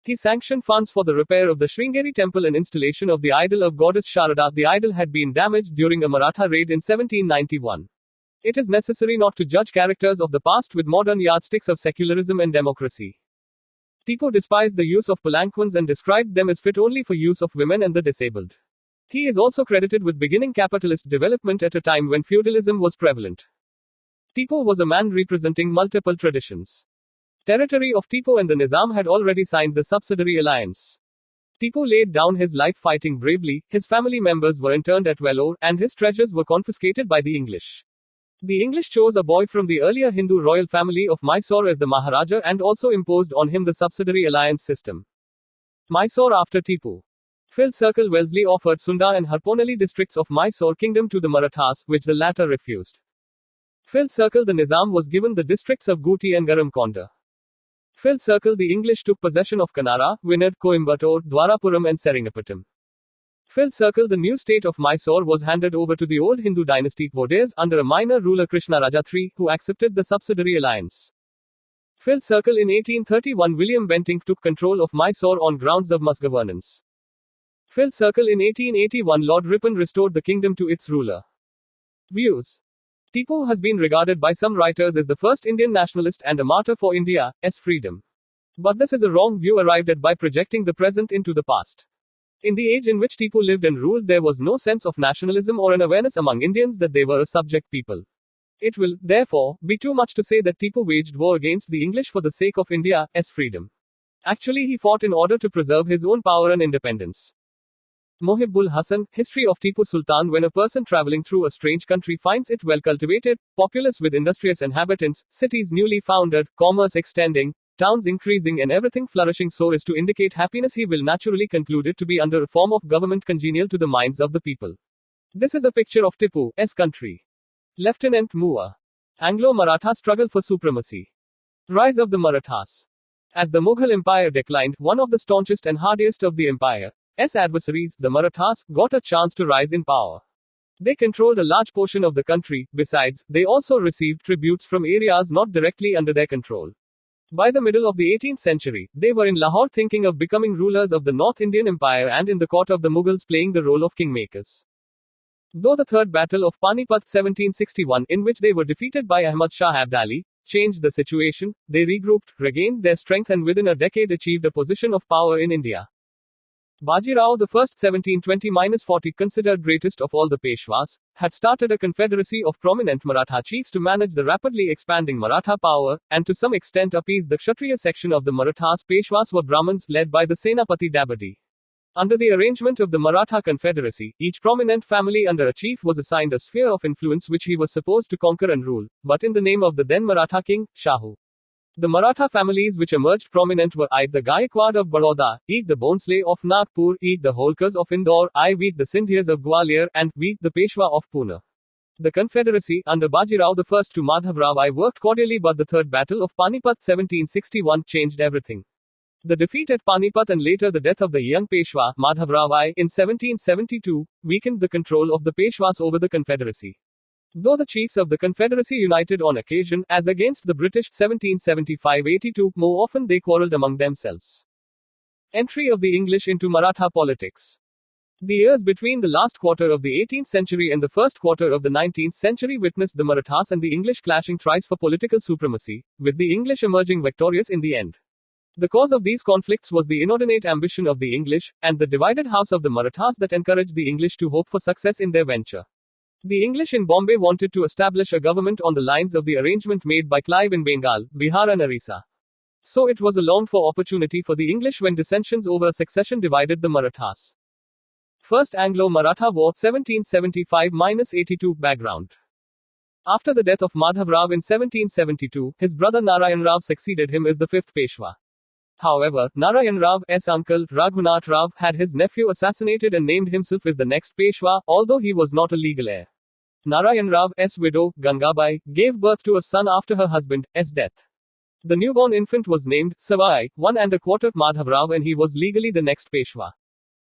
He sanctioned funds for the repair of the Sringari temple and installation of the idol of goddess Sharada. The idol had been damaged during a Maratha raid in 1791. It is necessary not to judge characters of the past with modern yardsticks of secularism and democracy. Tipu despised the use of palanquins and described them as fit only for use of women and the disabled. He is also credited with beginning capitalist development at a time when feudalism was prevalent. Tipu was a man representing multiple traditions. Territory of Tipu and the Nizam had already signed the Subsidiary Alliance. Tipu laid down his life fighting bravely, his family members were interned at Vellore, and his treasures were confiscated by the English. The English chose a boy from the earlier Hindu royal family of Mysore as the Maharaja and also imposed on him the Subsidiary Alliance system. Mysore after Tipu. Filled Circle Wellesley offered Sunda and Harponali districts of Mysore kingdom to the Marathas, which the latter refused. Filled Circle the Nizam was given the districts of Guti and Garamkonda. Filled Circle the English took possession of Kannada, Vinad, Coimbatore, Dwarapuram and Seringapatam. Filled Circle the new state of Mysore was handed over to the old Hindu dynasty Vodayars under a minor ruler Krishnaraja III, who accepted the Subsidiary Alliance. Filled Circle in 1831 William Bentinck took control of Mysore on grounds of misgovernance. Filled Circle in 1881 Lord Ripon restored the kingdom to its ruler. Views. Tipu has been regarded by some writers as the first Indian nationalist and a martyr for India's freedom. But this is a wrong view arrived at by projecting the present into the past. In the age in which Tipu lived and ruled, there was no sense of nationalism or an awareness among Indians that they were a subject people. It will, therefore, be too much to say that Tipu waged war against the English for the sake of India's freedom. Actually, he fought in order to preserve his own power and independence. Mohib-ul Hasan, History of Tipu Sultan. When a person traveling through a strange country finds it well cultivated, populous with industrious inhabitants, cities newly founded, commerce extending, towns increasing and everything flourishing so as to indicate happiness, he will naturally conclude it to be under a form of government congenial to the minds of the people. This is a picture of Tipu's country. Lieutenant Moore. Anglo-Maratha struggle for supremacy. Rise of the Marathas. As the Mughal Empire declined, one of the staunchest and hardiest of the empire's adversaries, the Marathas, got a chance to rise in power. They controlled a large portion of the country. Besides, they also received tributes from areas not directly under their control. By the middle of the 18th century, they were in Lahore thinking of becoming rulers of the North Indian Empire and in the court of the Mughals playing the role of kingmakers. Though the Third Battle of Panipat 1761, in which they were defeated by Ahmad Shah Abdali, changed the situation, they regrouped, regained their strength and within a decade achieved a position of power in India. Bajirao I 1720-40, considered greatest of all the Peshwas, had started a confederacy of prominent Maratha chiefs to manage the rapidly expanding Maratha power, and to some extent appease the Kshatriya section of the Marathas. Peshwas were Brahmins, led by the Senapati Dabadi. Under the arrangement of the Maratha Confederacy, each prominent family under a chief was assigned a sphere of influence which he was supposed to conquer and rule, but in the name of the then Maratha king, Shahu. The Maratha families which emerged prominent were I. the Gaikwad of Baroda, E. the Bhonsle of Nagpur, E. the Holkars of Indore, I. V. the Sindhias of Gwalior, and V. the Peshwa of Pune. The Confederacy, under Bajirao I to Madhavrao I, worked cordially, but the Third Battle of Panipat 1761 changed everything. The defeat at Panipat and later the death of the young Peshwa, Madhavrao I, in 1772, weakened the control of the Peshwas over the Confederacy. Though the chiefs of the Confederacy united on occasion, as against the British 1775-82, more often they quarreled among themselves. Entry of the English into Maratha politics. The years between the last quarter of the 18th century and the first quarter of the 19th century witnessed the Marathas and the English clashing thrice for political supremacy, with the English emerging victorious in the end. The cause of these conflicts was the inordinate ambition of the English, and the divided house of the Marathas that encouraged the English to hope for success in their venture. The English in Bombay wanted to establish a government on the lines of the arrangement made by Clive in Bengal, Bihar and Orissa. So it was a longed-for opportunity for the English when dissensions over succession divided the Marathas. First Anglo-Maratha War 1775-82 background. After the death of Madhavrao in 1772, his brother Narayan Rao succeeded him as the fifth Peshwa. However, Narayan Rao's uncle, Raghunath Rao, had his nephew assassinated and named himself as the next Peshwa, although he was not a legal heir. Narayan Rao's widow, Gangabai, gave birth to a son after her husband's death. The newborn infant was named Savai, 1¼ Madhavrao, and he was legally the next Peshwa.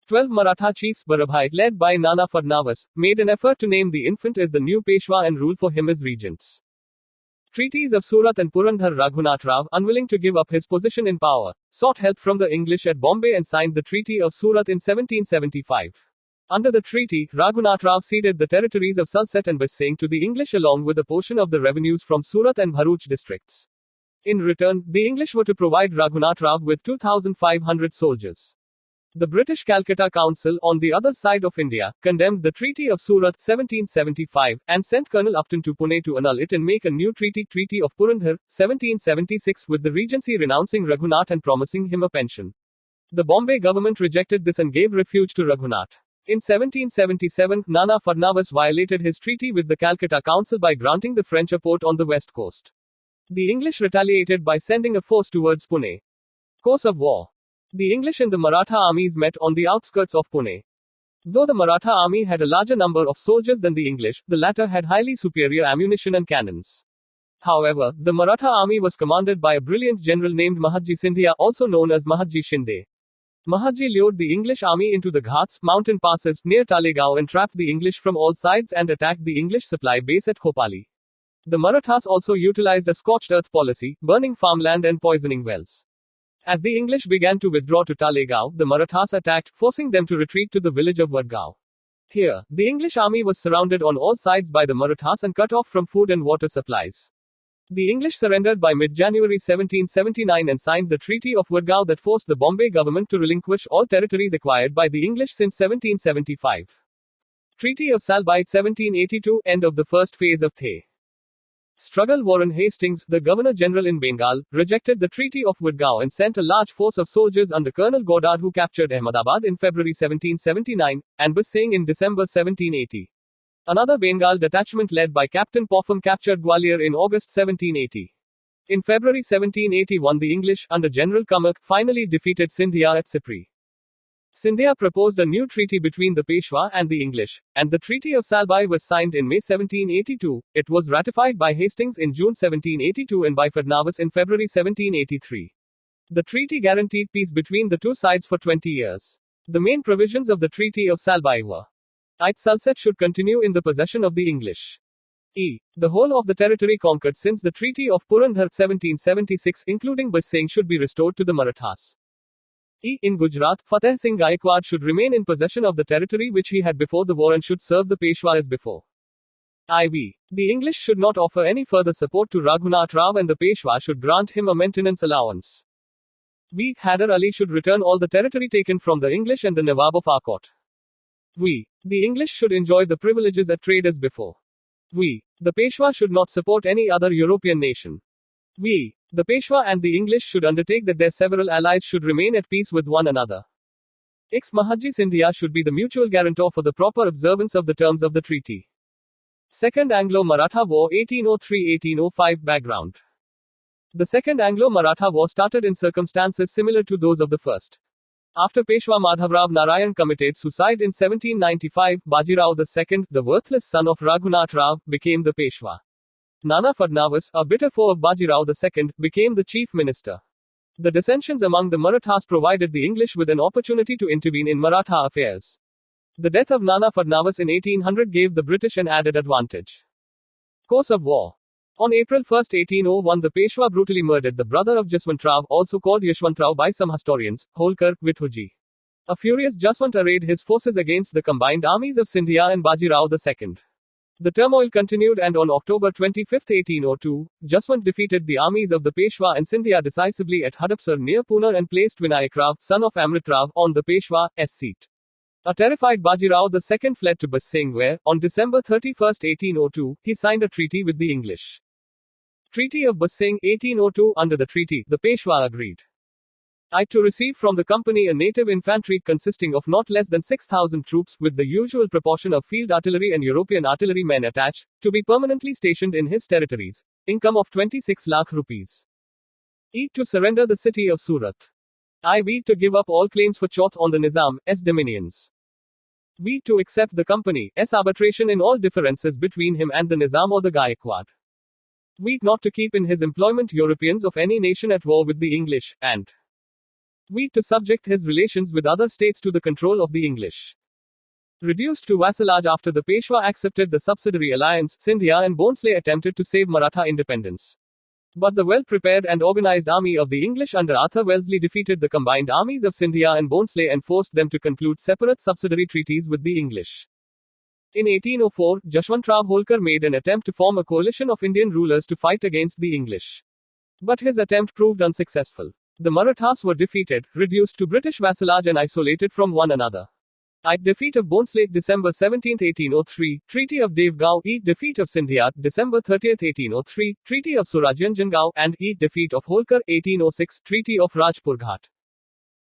12 Maratha chiefs, Barabhai, led by Nana Fadnavis, made an effort to name the infant as the new Peshwa and rule for him as regents. Treaties of Surat and Purandhar. Raghunath Rao, unwilling to give up his position in power, sought help from the English at Bombay and signed the Treaty of Surat in 1775. Under the treaty, Raghunath Rao ceded the territories of Sultan and Basing to the English along with a portion of the revenues from Surat and Bharuch districts. In return, the English were to provide Raghunath Rao with 2,500 soldiers. The British Calcutta Council, on the other side of India, condemned the Treaty of Surat 1775, and sent Colonel Upton to Pune to annul it and make a new treaty, Treaty of Purandhar, 1776, with the Regency renouncing Raghunath and promising him a pension. The Bombay government rejected this and gave refuge to Raghunath. In 1777, Nana Fadnavis violated his treaty with the Calcutta Council by granting the French a port on the west coast. The English retaliated by sending a force towards Pune. Course of war. The English and the Maratha armies met on the outskirts of Pune. Though the Maratha army had a larger number of soldiers than the English, the latter had highly superior ammunition and cannons. However, the Maratha army was commanded by a brilliant general named Mahadji Sindhia, also known as Mahadji Shinde. Mahadji lured the English army into the Ghats, mountain passes, near Talegaon and trapped the English from all sides and attacked the English supply base at Khopali. The Marathas also utilized a scorched earth policy, burning farmland and poisoning wells. As the English began to withdraw to Talegaon, the Marathas attacked, forcing them to retreat to the village of Vadgaon. Here, the English army was surrounded on all sides by the Marathas and cut off from food and water supplies. The English surrendered by mid-January 1779 and signed the Treaty of Vadgaon that forced the Bombay government to relinquish all territories acquired by the English since 1775. Treaty of Salbite 1782, end of the first phase of The struggle. Warren Hastings, the Governor-General in Bengal, rejected the Treaty of Vadgaon and sent a large force of soldiers under Colonel Godard who captured Ahmedabad in February 1779, and Basing in December 1780. Another Bengal detachment led by Captain Popham captured Gwalior in August 1780. In February 1781 the English, under General Kamak, finally defeated Sindhia at Sipri. Scindia proposed a new treaty between the Peshwa and the English, and the Treaty of Salbai was signed in May 1782. It was ratified by Hastings in June 1782 and by Fadnavis in February 1783. The treaty guaranteed peace between the two sides for 20 years. The main provisions of the Treaty of Salbai were: Sulset should continue in the possession of the English. The whole of the territory conquered since the Treaty of Purandhar 1776, including Basing, should be restored to the Marathas. In Gujarat, Fateh Singh Gaikwad should remain in possession of the territory which he had before the war and should serve the Peshwa as before. The English should not offer any further support to Raghunath Rao and the Peshwa should grant him a maintenance allowance. Hyder Ali should return all the territory taken from the English and the Nawab of Arcot. The English should enjoy the privileges at trade as before. The Peshwa should not support any other European nation. The Peshwa and the English should undertake that their several allies should remain at peace with one another. Mahaji Scindia should be the mutual guarantor for the proper observance of the terms of the treaty. Second Anglo-Maratha War 1803-1805 background. The Second Anglo-Maratha War started in circumstances similar to those of the first. After Peshwa Madhavrao Narayan committed suicide in 1795, Bajirao II, the worthless son of Raghunath Rao, became the Peshwa. Nana Fadnavis, a bitter foe of Bajirao II, became the chief minister. The dissensions among the Marathas provided the English with an opportunity to intervene in Maratha affairs. The death of Nana Fadnavis in 1800 gave the British an added advantage. Course of war. On April 1, 1801, the Peshwa brutally murdered the brother of Jaswantrao, also called Yashwantrao by some historians, Holkar, Vithuji. A furious Jaswant arrayed his forces against the combined armies of Scindia and Bajirao II. The turmoil continued and on October 25, 1802, Jaswant defeated the armies of the Peshwa and Scindia decisively at Hadapsar near Pune and placed Vinayak Rao, son of Amrit Rao, on the Peshwa's seat. A terrified Bajirao II fled to Basing where, on December 31, 1802, he signed a treaty with the English. Treaty of Basing 1802. Under the treaty, the Peshwa agreed to receive from the company a native infantry consisting of not less than 6,000 troops, with the usual proportion of field artillery and European artillery men attached, to be permanently stationed in his territories. Income of 26 lakh rupees. To surrender the city of Surat. To give up all claims for Chauth on the Nizam's dominions. To accept the company's arbitration in all differences between him and the Nizam or the Gaikwad. Not to keep in his employment Europeans of any nation at war with the English, and to subject his relations with other states to the control of the English. Reduced to vassalage after the Peshwa accepted the Subsidiary Alliance, Scindia and Bhonsle attempted to save Maratha independence. But the well-prepared and organized army of the English under Arthur Wellesley defeated the combined armies of Scindia and Bhonsle and forced them to conclude separate subsidiary treaties with the English. In 1804, Jaswantrao Holkar made an attempt to form a coalition of Indian rulers to fight against the English. But his attempt proved unsuccessful. The Marathas were defeated, reduced to British vassalage and isolated from one another. Defeat of Bhonsle, December 17, 1803, Treaty of Devgaon, defeat of Scindia, December 30, 1803, Treaty of Surajyanjangaon, and defeat of Holkar, 1806, Treaty of Rajpurghat.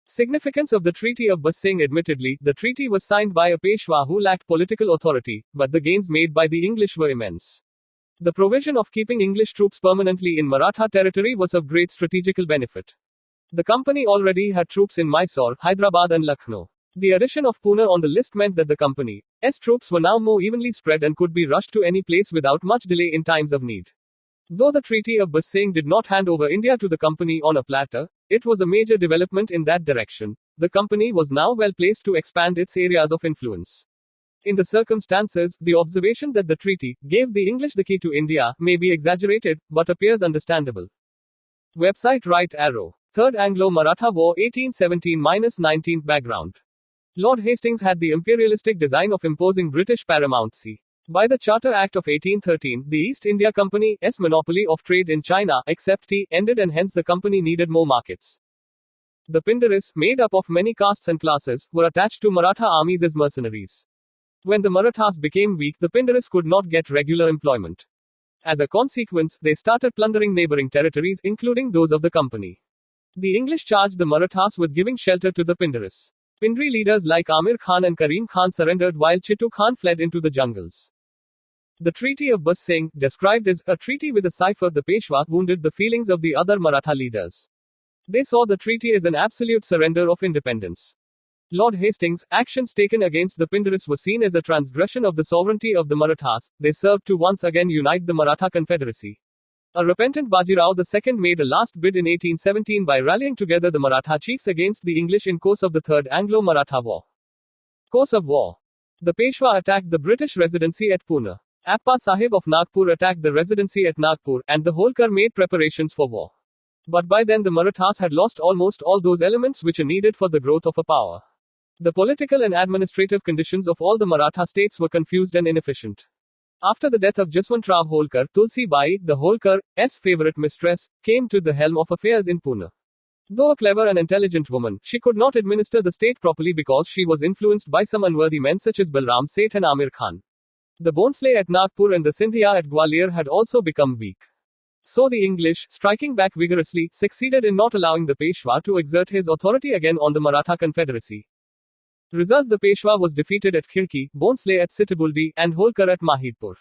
Significance of the Treaty of Basing. Admittedly, the treaty was signed by a Peshwa who lacked political authority, but the gains made by the English were immense. The provision of keeping English troops permanently in Maratha territory was of great strategical benefit. The company already had troops in Mysore, Hyderabad and Lucknow. The addition of Pune on the list meant that the company's troops were now more evenly spread and could be rushed to any place without much delay in times of need. Though the Treaty of Basing did not hand over India to the company on a platter, it was a major development in that direction. The company was now well placed to expand its areas of influence. In the circumstances, the observation that the treaty gave the English the key to India may be exaggerated, but appears understandable. Website right arrow. Third Anglo-Maratha War 1817-19 background. Lord Hastings had the imperialistic design of imposing British paramountcy. By the Charter Act of 1813, the East India Company's monopoly of trade in China, except tea, ended and hence the company needed more markets. The Pindaris, made up of many castes and classes, were attached to Maratha armies as mercenaries. When the Marathas became weak, the Pindaris could not get regular employment. As a consequence, they started plundering neighboring territories, including those of the company. The English charged the Marathas with giving shelter to the Pindaris. Pindri leaders like Amir Khan and Karim Khan surrendered while Chittu Khan fled into the jungles. The Treaty of Basing, described as a treaty with a cipher, the Peshwa, wounded the feelings of the other Maratha leaders. They saw the treaty as an absolute surrender of independence. Lord Hastings' actions taken against the Pindaris were seen as a transgression of the sovereignty of the Marathas. They served to once again unite the Maratha Confederacy. A repentant Bajirao II made a last bid in 1817 by rallying together the Maratha chiefs against the English in course of the Third Anglo-Maratha War. Course of war. The Peshwa attacked the British residency at Pune. Appa Sahib of Nagpur attacked the residency at Nagpur, and the Holkar made preparations for war. But by then the Marathas had lost almost all those elements which are needed for the growth of a power. The political and administrative conditions of all the Maratha states were confused and inefficient. After the death of Jaswantrao Holkar, Tulsi Bai, the Holkar's favorite mistress, came to the helm of affairs in Pune. Though a clever and intelligent woman, she could not administer the state properly because she was influenced by some unworthy men such as Balram Seth and Amir Khan. The Bhonsle at Nagpur and the Scindia at Gwalior had also become weak. So the English, striking back vigorously, succeeded in not allowing the Peshwa to exert his authority again on the Maratha Confederacy. Result: the Peshwa was defeated at Khirki, Bhonsle at Sitibuldi, and Holkar at Mahidpur.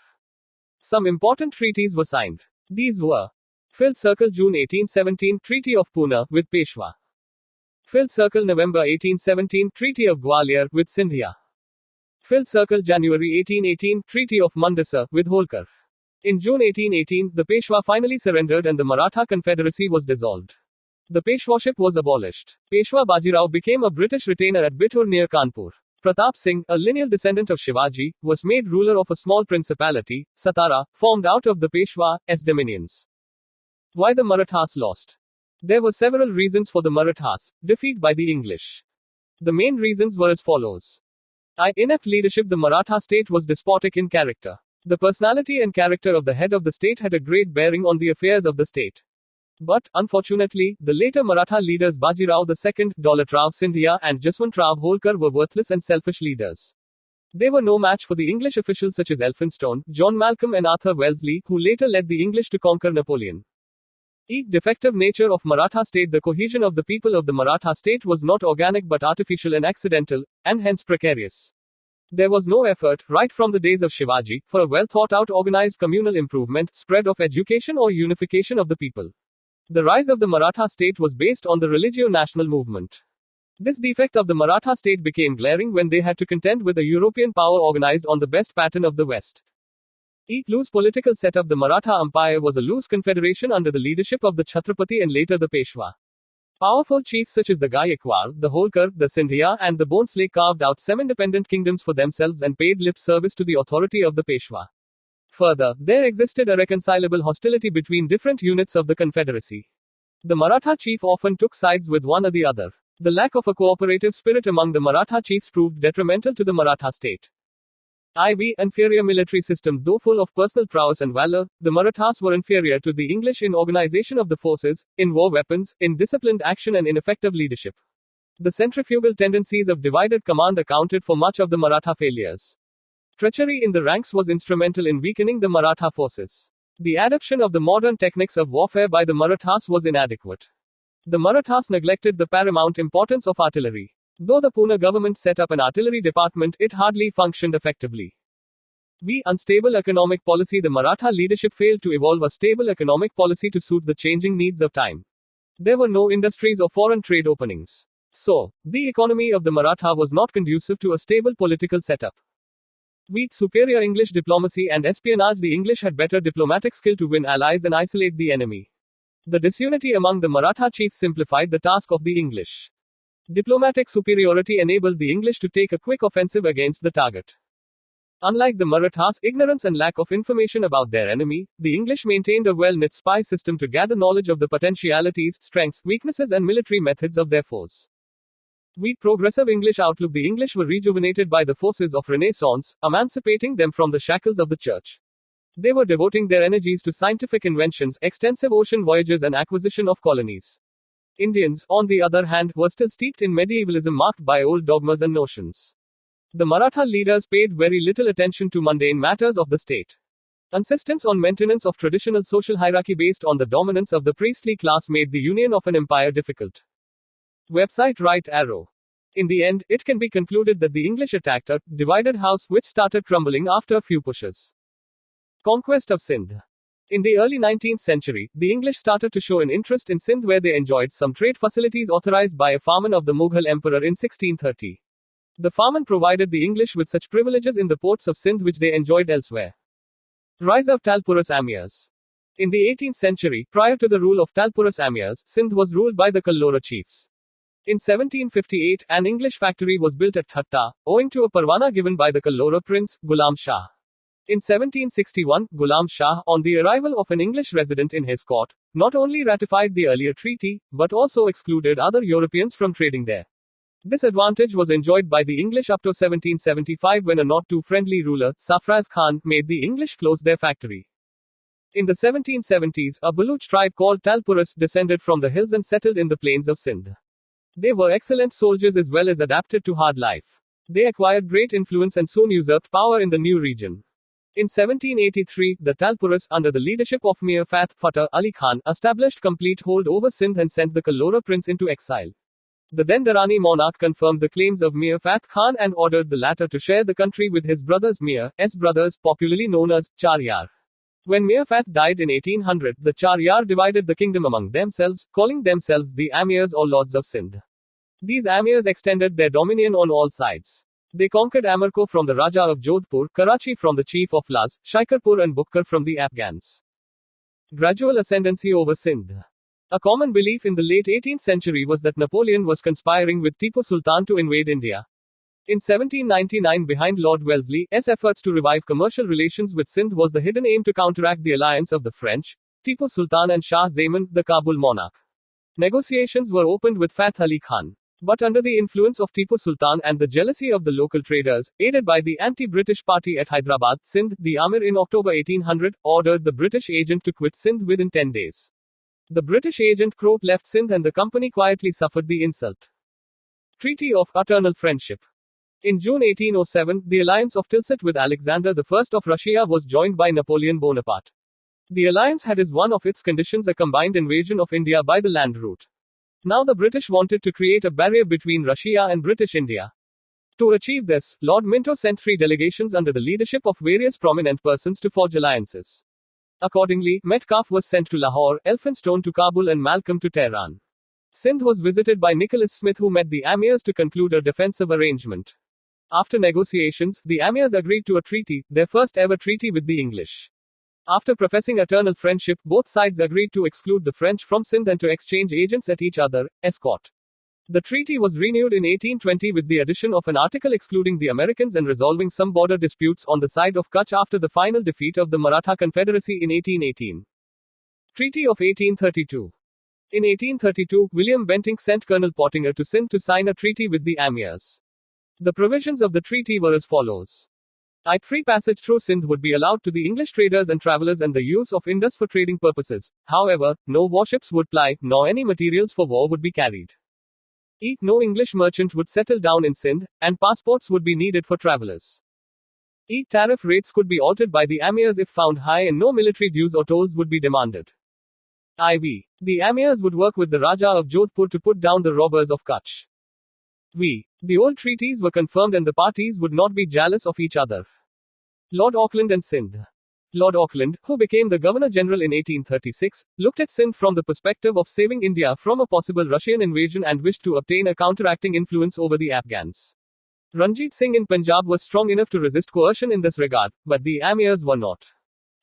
Some important treaties were signed. These were Filled Circle June 1817 Treaty of Pune with Peshwa. Filled Circle November 1817 Treaty of Gwalior with Scindia. Filled Circle January 1818 Treaty of Mandasa with Holkar. In June 1818, the Peshwa finally surrendered and the Maratha Confederacy was dissolved. The Peshwaship was abolished. Peshwa Bajirao became a British retainer at Bithur near Kanpur. Pratap Singh, a lineal descendant of Shivaji, was made ruler of a small principality, Satara, formed out of the Peshwa's dominions. Why the Marathas lost? There were several reasons for the Marathas' defeat by the English. The main reasons were as follows. Inept leadership. The Maratha state was despotic in character. The personality and character of the head of the state had a great bearing on the affairs of the state. But, unfortunately, the later Maratha leaders Bajirao II, Daulatrao Scindia, and Jaswantrao Holkar were worthless and selfish leaders. They were no match for the English officials such as Elphinstone, John Malcolm, and Arthur Wellesley, who later led the English to conquer Napoleon. Defective nature of Maratha state. The cohesion of the people of the Maratha state was not organic but artificial and accidental, and hence precarious. There was no effort, right from the days of Shivaji, for a well thought out organized communal improvement, spread of education, or unification of the people. The rise of the Maratha state was based on the religio-national movement. This defect of the Maratha state became glaring when they had to contend with a European power organized on the best pattern of the West. Loose political setup. The Maratha Empire was a loose confederation under the leadership of the Chhatrapati and later the Peshwa. Powerful chiefs such as the Gayakwar, the Holkar, the Scindia, and the Bhonsle carved out semi-independent kingdoms for themselves and paid lip service to the authority of the Peshwa. Further, there existed a reconcilable hostility between different units of the Confederacy. The Maratha chief often took sides with one or the other. The lack of a cooperative spirit among the Maratha chiefs proved detrimental to the Maratha state. Inferior military system. Though full of personal prowess and valor, the Marathas were inferior to the English in organization of the forces, in war weapons, in disciplined action, and in effective leadership. The centrifugal tendencies of divided command accounted for much of the Maratha failures. Treachery in the ranks was instrumental in weakening the Maratha forces. The adoption of the modern techniques of warfare by the Marathas was inadequate. The Marathas neglected the paramount importance of artillery. Though the Pune government set up an artillery department, it hardly functioned effectively. Unstable economic policy. The Maratha leadership failed to evolve a stable economic policy to suit the changing needs of time. There were no industries or foreign trade openings. So, the economy of the Maratha was not conducive to a stable political setup. Superior English diplomacy and espionage. The English had better diplomatic skill to win allies and isolate the enemy. The disunity among the Maratha chiefs simplified the task of the English. Diplomatic superiority enabled the English to take a quick offensive against the target. Unlike the Marathas' ignorance and lack of information about their enemy, the English maintained a well-knit spy system to gather knowledge of the potentialities, strengths, weaknesses, and military methods of their foes. Progressive English outlook. The English were rejuvenated by the forces of Renaissance, emancipating them from the shackles of the church. They were devoting their energies to scientific inventions, extensive ocean voyages, and acquisition of colonies. Indians, on the other hand, were still steeped in medievalism marked by old dogmas and notions. The Maratha leaders paid very little attention to mundane matters of the state. Insistence on maintenance of traditional social hierarchy based on the dominance of the priestly class made the union of an empire difficult. Website right arrow. In the end, it can be concluded that the English attacked a divided house which started crumbling after a few pushes. Conquest of Sindh. In the early 19th century, the English started to show an interest in Sindh where they enjoyed some trade facilities authorized by a Farman of the Mughal emperor in 1630. The Farman provided the English with such privileges in the ports of Sindh which they enjoyed elsewhere. Rise of Talpurus Amirs. In the 18th century, prior to the rule of Talpurus Amirs, Sindh was ruled by the Kallora chiefs. In 1758, an English factory was built at Thatta, owing to a parwana given by the Kallora prince, Ghulam Shah. In 1761, Ghulam Shah, on the arrival of an English resident in his court, not only ratified the earlier treaty, but also excluded other Europeans from trading there. This advantage was enjoyed by the English up to 1775 when a not too friendly ruler, Safraz Khan, made the English close their factory. In the 1770s, a Baluch tribe called Talpurus descended from the hills and settled in the plains of Sindh. They were excellent soldiers as well as adapted to hard life. They acquired great influence and soon usurped power in the new region. In 1783, the Talpurus, under the leadership of Mir Fateh Ali Khan, established complete hold over Sindh and sent the Kallora prince into exile. The then Durrani monarch confirmed the claims of Mir Fateh Khan and ordered the latter to share the country with his brothers Mir's brothers, popularly known as Char Yar. When Mir Fateh died in 1800, the Char Yar divided the kingdom among themselves, calling themselves the Amirs or Lords of Sindh. These Amirs extended their dominion on all sides. They conquered Amarko from the Raja of Jodhpur, Karachi from the chief of Laz, Shikarpur and Bukkar from the Afghans. Gradual ascendancy over Sindh. A common belief in the late 18th century was that Napoleon was conspiring with Tipu Sultan to invade India. In 1799, behind Lord Wellesley's efforts to revive commercial relations with Sindh was the hidden aim to counteract the alliance of the French, Tipu Sultan and Shah Zaman, the Kabul monarch. Negotiations were opened with Fateh Ali Khan. But under the influence of Tipu Sultan and the jealousy of the local traders, aided by the anti-British party at Hyderabad, Sindh, the Amir in October 1800, ordered the British agent to quit Sindh within 10 days. The British agent Crope left Sindh and the company quietly suffered the insult. Treaty of Eternal Friendship. In June 1807, the alliance of Tilsit with Alexander I of Russia was joined by Napoleon Bonaparte. The alliance had as one of its conditions a combined invasion of India by the land route. Now the British wanted to create a barrier between Russia and British India. To achieve this, Lord Minto sent 3 delegations under the leadership of various prominent persons to forge alliances. Accordingly, Metcalfe was sent to Lahore, Elphinstone to Kabul and Malcolm to Tehran. Sindh was visited by Nicholas Smith who met the Amirs to conclude a defensive arrangement. After negotiations, the Amirs agreed to a treaty, their first ever treaty with the English. After professing eternal friendship, both sides agreed to exclude the French from Sindh and to exchange agents at each other's court. The treaty was renewed in 1820 with the addition of an article excluding the Americans and resolving some border disputes on the side of Kutch after the final defeat of the Maratha Confederacy in 1818. Treaty of 1832. In 1832, William Bentinck sent Colonel Pottinger to Sindh to sign a treaty with the Amirs. The provisions of the treaty were as follows. Free passage through Sindh would be allowed to the English traders and travelers and the use of Indus for trading purposes. However, no warships would ply, nor any materials for war would be carried. No English merchant would settle down in Sindh, and passports would be needed for travelers. Tariff rates could be altered by the Amirs if found high and no military dues or tolls would be demanded. The Amirs would work with the Raja of Jodhpur to put down the robbers of Kutch. The old treaties were confirmed and the parties would not be jealous of each other. Lord Auckland and Sindh. Lord Auckland, who became the Governor-General in 1836, looked at Sindh from the perspective of saving India from a possible Russian invasion and wished to obtain a counteracting influence over the Afghans. Ranjit Singh in Punjab was strong enough to resist coercion in this regard, but the Amirs were not.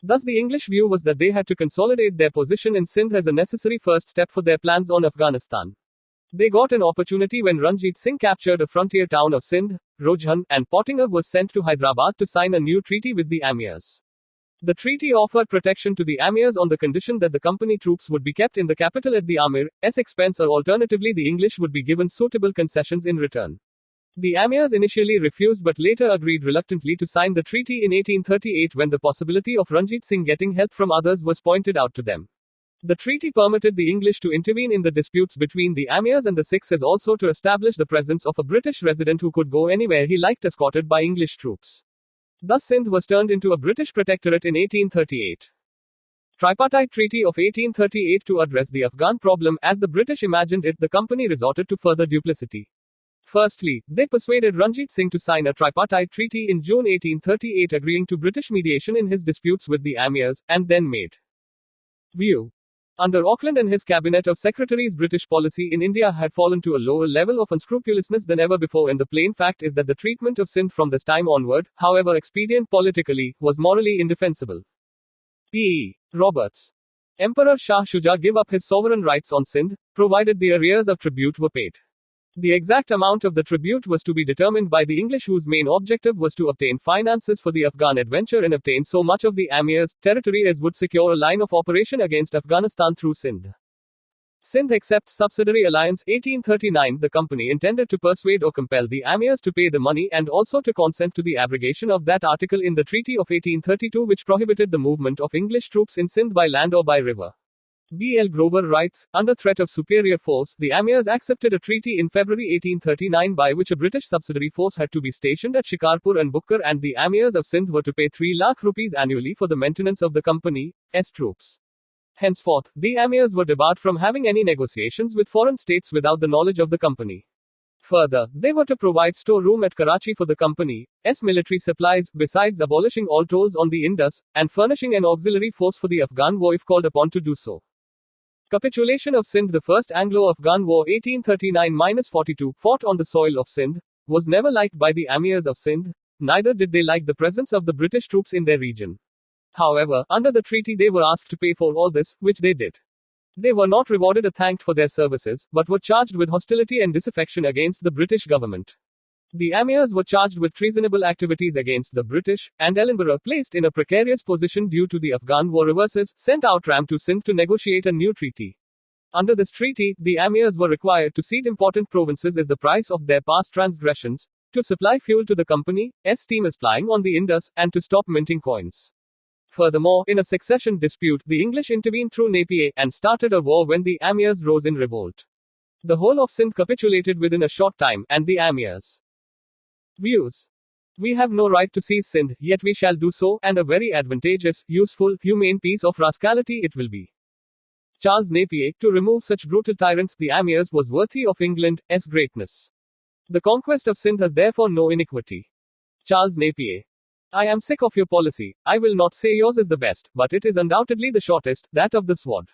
Thus the English view was that they had to consolidate their position in Sindh as a necessary first step for their plans on Afghanistan. They got an opportunity when Ranjit Singh captured a frontier town of Sindh, Rojhan, and Pottinger was sent to Hyderabad to sign a new treaty with the Amirs. The treaty offered protection to the Amirs on the condition that the company troops would be kept in the capital at the Amir's expense or alternatively the English would be given suitable concessions in return. The Amirs initially refused but later agreed reluctantly to sign the treaty in 1838 when the possibility of Ranjit Singh getting help from others was pointed out to them. The treaty permitted the English to intervene in the disputes between the Amirs and the Sikhs as also to establish the presence of a British resident who could go anywhere he liked escorted by English troops. Thus Sindh was turned into a British protectorate in 1838. Tripartite Treaty of 1838 to address the Afghan problem as the British imagined it, the company resorted to further duplicity. Firstly, they persuaded Ranjit Singh to sign a tripartite treaty in June 1838 agreeing to British mediation in his disputes with the Amirs, and then made View. Under Auckland and his cabinet of secretaries, British policy in India had fallen to a lower level of unscrupulousness than ever before, and the plain fact is that the treatment of Sindh from this time onward, however expedient politically, was morally indefensible. P. Roberts. Emperor Shah Shuja gave up his sovereign rights on Sindh, provided the arrears of tribute were paid. The exact amount of the tribute was to be determined by the English, whose main objective was to obtain finances for the Afghan adventure and obtain so much of the Amir's territory as would secure a line of operation against Afghanistan through Sindh. Sindh accepts Subsidiary Alliance 1839. The company intended to persuade or compel the Amirs to pay the money and also to consent to the abrogation of that article in the Treaty of 1832 which prohibited the movement of English troops in Sindh by land or by river. B. L. Grover writes, under threat of superior force, the Amirs accepted a treaty in February 1839 by which a British subsidiary force had to be stationed at Shikarpur and Bukkar, and the Amirs of Sindh were to pay 3 lakh rupees annually for the maintenance of the company's troops. Henceforth, the Amirs were debarred from having any negotiations with foreign states without the knowledge of the company. Further, they were to provide storeroom at Karachi for the company's military supplies, besides abolishing all tolls on the Indus, and furnishing an auxiliary force for the Afghan War if called upon to do so. Capitulation of Sindh. The First Anglo of Gun War 1839-42, fought on the soil of Sindh, was never liked by the Amirs of Sindh, neither did they like the presence of the British troops in their region. However, under the treaty they were asked to pay for all this, which they did. They were not rewarded or thanked for their services, but were charged with hostility and disaffection against the British government. The Amirs were charged with treasonable activities against the British, and Ellenborough, placed in a precarious position due to the Afghan War reverses, sent Outram to Sindh to negotiate a new treaty. Under this treaty, the Amirs were required to cede important provinces as the price of their past transgressions, to supply fuel to the company's steamers plying on the Indus, and to stop minting coins. Furthermore, in a succession dispute, the English intervened through Napier, and started a war when the Amirs rose in revolt. The whole of Sindh capitulated within a short time, and the Amirs. Views. We have no right to seize Sindh, yet we shall do so, and a very advantageous, useful, humane piece of rascality it will be. Charles Napier. To remove such brutal tyrants, the Amirs, was worthy of England's greatness. The conquest of Sindh has therefore no iniquity. Charles Napier. I am sick of your policy. I will not say yours is the best, but it is undoubtedly the shortest, that of the sword.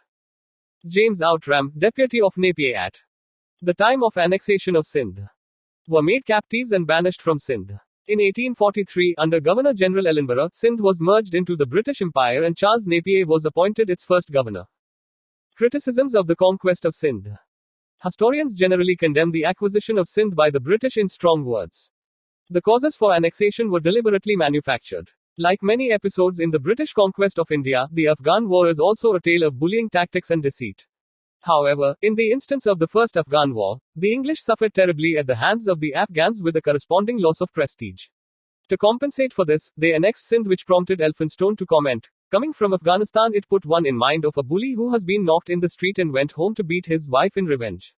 James Outram, deputy of Napier at the time of annexation of Sindh, were made captives and banished from Sindh. In 1843, under Governor-General Ellenborough, Sindh was merged into the British Empire and Charles Napier was appointed its first governor. Criticisms of the conquest of Sindh. Historians generally condemn the acquisition of Sindh by the British in strong words. The causes for annexation were deliberately manufactured. Like many episodes in the British conquest of India, the Afghan War is also a tale of bullying tactics and deceit. However, in the instance of the First Afghan War, the English suffered terribly at the hands of the Afghans with a corresponding loss of prestige. To compensate for this, they annexed Sindh, which prompted Elphinstone to comment, coming from Afghanistan, it put one in mind of a bully who has been knocked in the street and went home to beat his wife in revenge.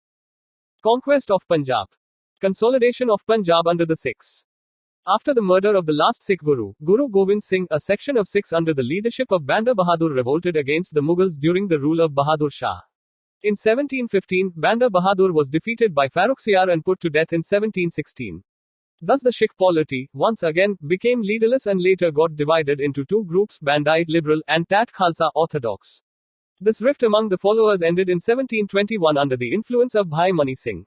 Conquest of Punjab. Consolidation of Punjab under the Sikhs. After the murder of the last Sikh Guru, Guru Gobind Singh, a section of Sikhs under the leadership of Banda Bahadur revolted against the Mughals during the rule of Bahadur Shah. In 1715, Banda Bahadur was defeated by Farrukhsiyar and put to death in 1716. Thus the Sikh polity, once again, became leaderless and later got divided into two groups, Bandite Liberal and Tat Khalsa Orthodox. This rift among the followers ended in 1721 under the influence of Bhai Mani Singh.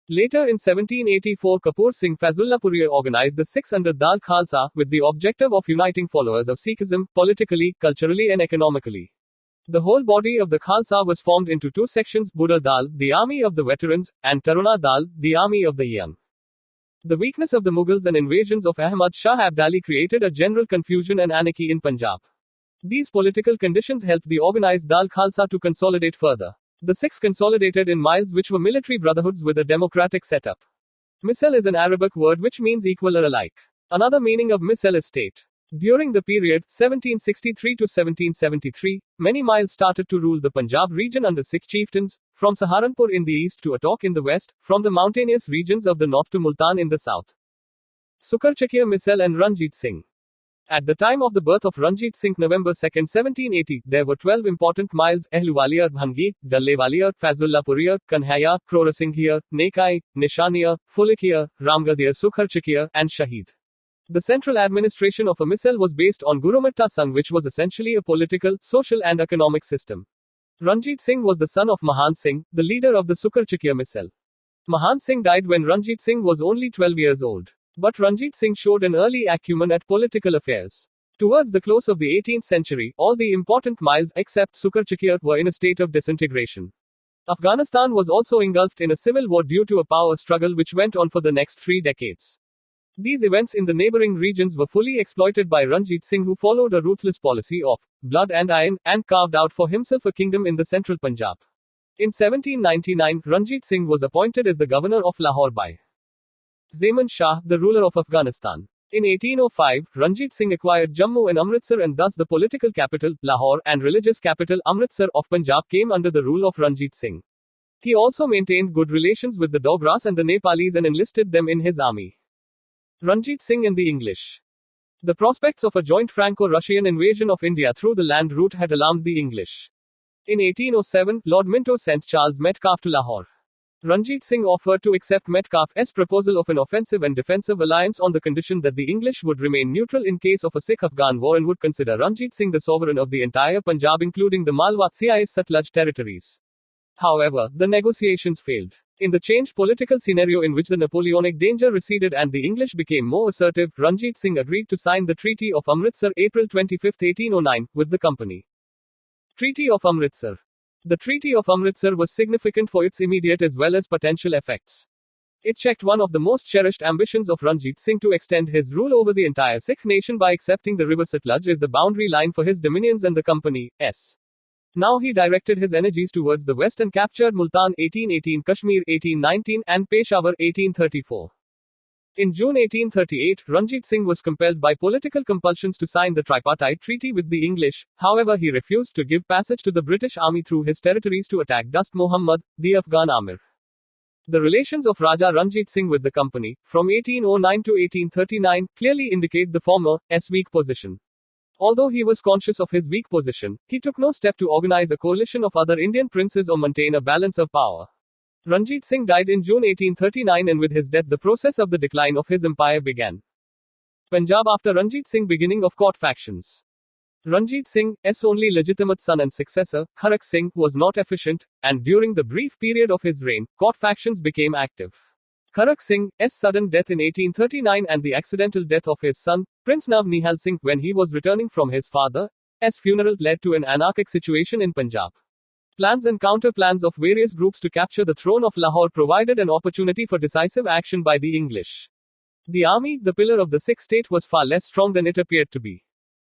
Later in 1784, Kapoor Singh Fazullahpuri organized the Sikhs under Dal Khalsa, with the objective of uniting followers of Sikhism, politically, culturally and economically. The whole body of the Khalsa was formed into two sections, Buddha Dal, the army of the veterans, and Taruna Dal, the army of the young. The weakness of the Mughals and invasions of Ahmad Shah Abdali created a general confusion and anarchy in Punjab. These political conditions helped the organized Dal Khalsa to consolidate further. The Sikhs consolidated in miles, which were military brotherhoods with a democratic setup. Misl is an Arabic word which means equal or alike. Another meaning of misl is state. During the period 1763 to 1773, many miles started to rule the Punjab region under Sikh chieftains, from Saharanpur in the east to Attock in the west, from the mountainous regions of the north to Multan in the south. Sukarchakia Misl and Ranjit Singh. At the time of the birth of Ranjit Singh, November 2, 1780, there were 12 important miles: Ahluwalia, Bhangi, Dallewalia, Fazullahpuriya, Kanhaiya, Krorasinghia, Nekai, Nishaniya, Fulikiya, Ramgadhia, Sukharchakia, and Shahid. The central administration of a misl was based on Gurumatta Sangh, which was essentially a political, social, and economic system. Ranjit Singh was the son of Mahan Singh, the leader of the Sukarchakya misl. Mahan Singh died when Ranjit Singh was only 12 years old. But Ranjit Singh showed an early acumen at political affairs. Towards the close of the 18th century, all the important miles except Sukarchakya were in a state of disintegration. Afghanistan was also engulfed in a civil war due to a power struggle which went on for the next 3 decades. These events in the neighboring regions were fully exploited by Ranjit Singh, who followed a ruthless policy of blood and iron, and carved out for himself a kingdom in the central Punjab. In 1799, Ranjit Singh was appointed as the governor of Lahore by Zaman Shah, the ruler of Afghanistan. In 1805, Ranjit Singh acquired Jammu and Amritsar, and thus the political capital, Lahore, and religious capital, Amritsar, of Punjab came under the rule of Ranjit Singh. He also maintained good relations with the Dogras and the Nepalis and enlisted them in his army. Ranjit Singh and the English. The prospects of a joint Franco-Russian invasion of India through the land route had alarmed the English. In 1807, Lord Minto sent Charles Metcalfe to Lahore. Ranjit Singh offered to accept Metcalfe's proposal of an offensive and defensive alliance on the condition that the English would remain neutral in case of a Sikh-Afghan war and would consider Ranjit Singh the sovereign of the entire Punjab, including the Malwa Cis Sutlej territories. However, the negotiations failed. In the changed political scenario in which the Napoleonic danger receded and the English became more assertive, Ranjit Singh agreed to sign the Treaty of Amritsar April 25, 1809, with the company. Treaty of Amritsar. The Treaty of Amritsar was significant for its immediate as well as potential effects. It checked one of the most cherished ambitions of Ranjit Singh to extend his rule over the entire Sikh nation by accepting the river Sutlej as the boundary line for his dominions and the company's. Now he directed his energies towards the west and captured Multan 1818, Kashmir 1819, and Peshawar 1834. In June 1838, Ranjit Singh was compelled by political compulsions to sign the tripartite treaty with the English. However, he refused to give passage to the British army through his territories to attack Dost Muhammad, the Afghan Amir. The relations of Raja Ranjit Singh with the company, from 1809 to 1839, clearly indicate the former's weak position. Although he was conscious of his weak position, he took no step to organize a coalition of other Indian princes or maintain a balance of power. Ranjit Singh died in June 1839, and with his death the process of the decline of his empire began. Punjab after Ranjit Singh, beginning of court factions. Ranjit Singh's only legitimate son and successor, Kharak Singh, was not efficient, and during the brief period of his reign, court factions became active. Kharak Singh's sudden death in 1839 and the accidental death of his son, Prince Nav Nihal Singh, when he was returning from his father's funeral, led to an anarchic situation in Punjab. Plans and counter-plans of various groups to capture the throne of Lahore provided an opportunity for decisive action by the English. The army, the pillar of the Sikh state, was far less strong than it appeared to be.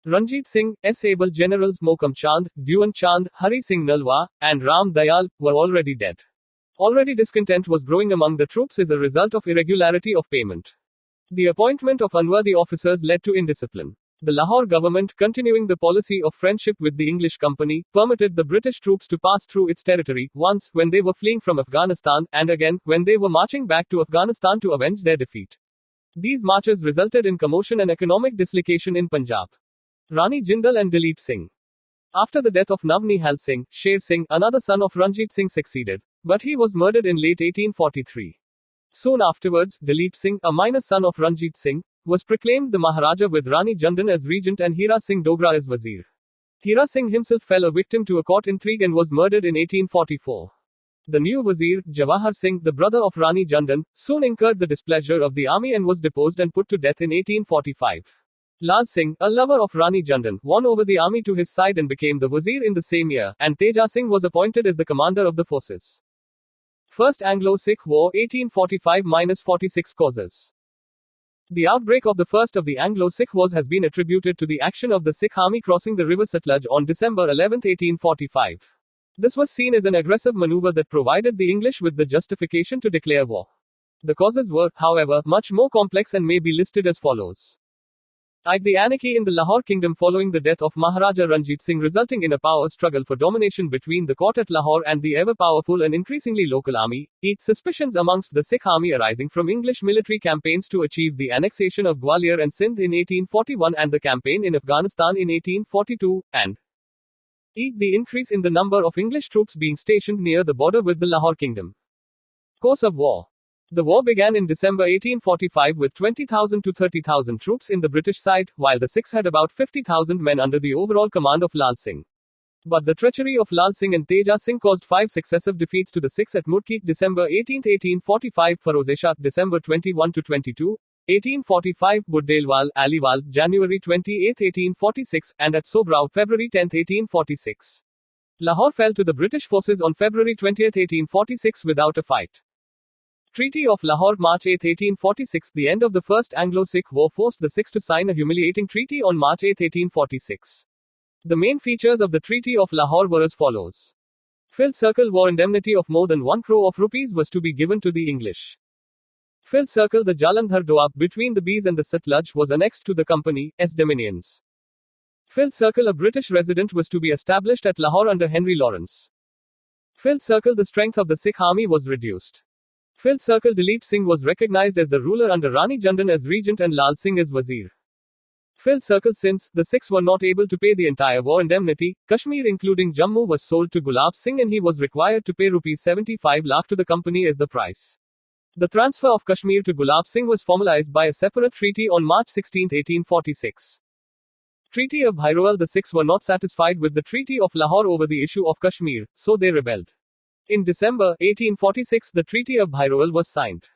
Ranjit Singh's able generals Mokam Chand, Dewan Chand, Hari Singh Nalwa, and Ram Dayal were already dead. Already discontent was growing among the troops as a result of irregularity of payment. The appointment of unworthy officers led to indiscipline. The Lahore government, continuing the policy of friendship with the English company, permitted the British troops to pass through its territory, once when they were fleeing from Afghanistan, and again when they were marching back to Afghanistan to avenge their defeat. These marches resulted in commotion and economic dislocation in Punjab. Rani Jindal and Dalip Singh. After the death of Nav Nihal Singh, Sher Singh, another son of Ranjit Singh, succeeded, but he was murdered in late 1843. Soon afterwards, Dalip Singh, a minor son of Ranjit Singh, was proclaimed the Maharaja with Rani Jandan as regent and Hira Singh Dogra as Wazir. Hira Singh himself fell a victim to a court intrigue and was murdered in 1844. The new Wazir, Jawahar Singh, the brother of Rani Jandan, soon incurred the displeasure of the army and was deposed and put to death in 1845. Lal Singh, a lover of Rani Jandan, won over the army to his side and became the Wazir in the same year, and Teja Singh was appointed as the commander of the forces. First Anglo-Sikh War 1845-46 causes. The outbreak of the first of the Anglo-Sikh Wars has been attributed to the action of the Sikh army crossing the river Sutlej on December 11, 1845. This was seen as an aggressive maneuver that provided the English with the justification to declare war. The causes were, however, much more complex and may be listed as follows. The anarchy in the Lahore kingdom following the death of Maharaja Ranjit Singh, resulting in a power struggle for domination between the court at Lahore and the ever-powerful and increasingly local army. Suspicions amongst the Sikh army arising from English military campaigns to achieve the annexation of Gwalior and Sindh in 1841 and the campaign in Afghanistan in 1842, and the increase in the number of English troops being stationed near the border with the Lahore kingdom. Course of war. The war began in December 1845 with 20,000 to 30,000 troops in the British side, while the Sikhs had about 50,000 men under the overall command of Lal Singh. But the treachery of Lal Singh and Teja Singh caused 5 successive defeats to the Sikhs at Mudki, December 18, 1845, Ferozeshah, December 21 to 22, 1845, Buddelwal, Aliwal, January 28, 1846, and at Sobraw, February 10, 1846. Lahore fell to the British forces on February 20, 1846 without a fight. Treaty of Lahore, March 8, 1846. The end of the First Anglo-Sikh War forced the Sikhs to sign a humiliating treaty on March 8, 1846. The main features of the Treaty of Lahore were as follows. Filled Circle war indemnity of more than 1 crore of rupees was to be given to the English. Filled Circle, the Jalandhar Doab between the Bees and the Satluj, was annexed to the company's dominions. Filled Circle, a British resident, was to be established at Lahore under Henry Lawrence. Filled Circle, the strength of the Sikh army was reduced. Filled Circle, Dalip Singh was recognized as the ruler under Rani Jandan as regent and Lal Singh as wazir. Filled Circle, since the Sikhs were not able to pay the entire war indemnity, Kashmir including Jammu was sold to Gulab Singh and he was required to pay rupees 75 lakh to the company as the price. The transfer of Kashmir to Gulab Singh was formalized by a separate treaty on March 16, 1846. Treaty of Hyrule. The Sikhs were not satisfied with the Treaty of Lahore over the issue of Kashmir, so they rebelled. In December 1846, the Treaty of Hyrule was signed.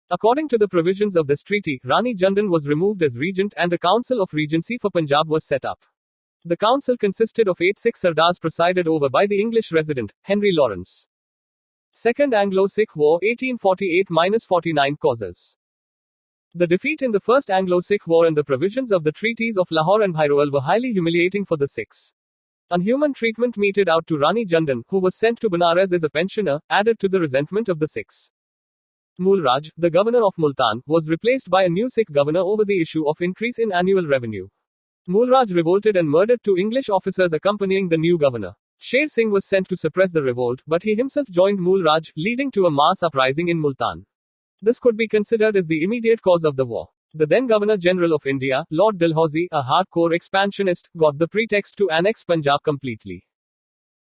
According to the provisions of this treaty, Rani Jandan was removed as regent and a council of regency for Punjab was set up. The council consisted of 8 Sikh Sardars presided over by the English resident, Henry Lawrence. Second Anglo-Sikh War, 1848-49 causes. The defeat in the First Anglo-Sikh War and the provisions of the treaties of Lahore and Hyrule were highly humiliating for the Sikhs. Unhuman treatment meted out to Rani Jandan, who was sent to Banaras as a pensioner, added to the resentment of the Sikhs. Mulraj, the governor of Multan, was replaced by a new Sikh governor over the issue of increase in annual revenue. Mulraj revolted and murdered 2 English officers accompanying the new governor. Sher Singh was sent to suppress the revolt, but he himself joined Mulraj, leading to a mass uprising in Multan. This could be considered as the immediate cause of the war. The then Governor General of India, Lord Dalhousie, a hardcore expansionist, got the pretext to annex Punjab completely.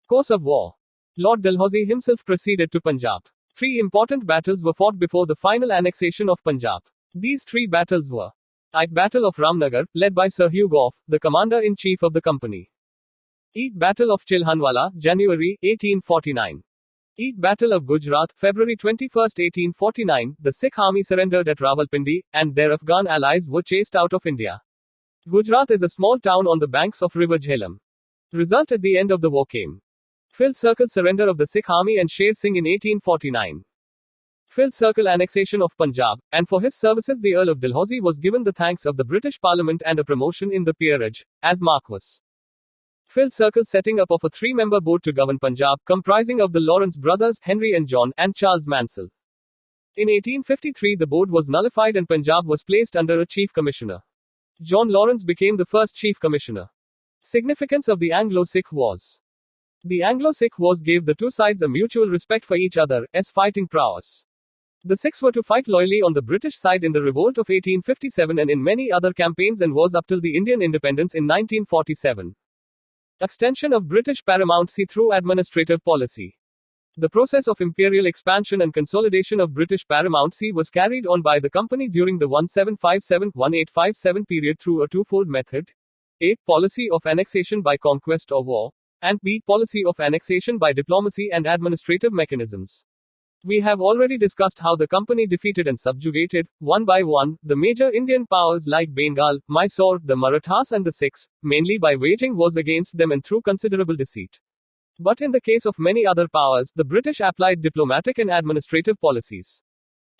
Course of war. Lord Dalhousie himself proceeded to Punjab. 3 important battles were fought before the final annexation of Punjab. These 3 battles were: Ike Battle of Ramnagar, led by Sir Hugh Gough, the commander-in-chief of the company. Eek Battle of Chilhanwala, January 1849. Eek Battle of Gujarat, February 21, 1849. The Sikh army surrendered at Rawalpindi, and their Afghan allies were chased out of India. Gujarat is a small town on the banks of River Jhelum. Result at the end of the war came. Filled Circle surrender of the Sikh army and Sher Singh in 1849. Filled Circle annexation of Punjab, and for his services the Earl of Dalhousie was given the thanks of the British Parliament and a promotion in the peerage, as Marquess. Filled Circle setting up of a 3-member board to govern Punjab, comprising of the Lawrence brothers, Henry and John, and Charles Mansell. In 1853 the board was nullified and Punjab was placed under a chief commissioner. John Lawrence became the first chief commissioner. Significance of the Anglo-Sikh Wars. The Anglo-Sikh Wars gave the 2 sides a mutual respect for each other, as fighting prowess. The Sikhs were to fight loyally on the British side in the revolt of 1857 and in many other campaigns and wars up till the Indian independence in 1947. Extension of British paramountcy through administrative policy. The process of imperial expansion and consolidation of British paramountcy was carried on by the company during the 1757-1857 period through a twofold method: A. Policy of annexation by conquest or war, and B. Policy of annexation by diplomacy and administrative mechanisms. We have already discussed how the company defeated and subjugated, one by one, the major Indian powers like Bengal, Mysore, the Marathas and the Sikhs, mainly by waging wars against them and through considerable deceit. But in the case of many other powers, the British applied diplomatic and administrative policies.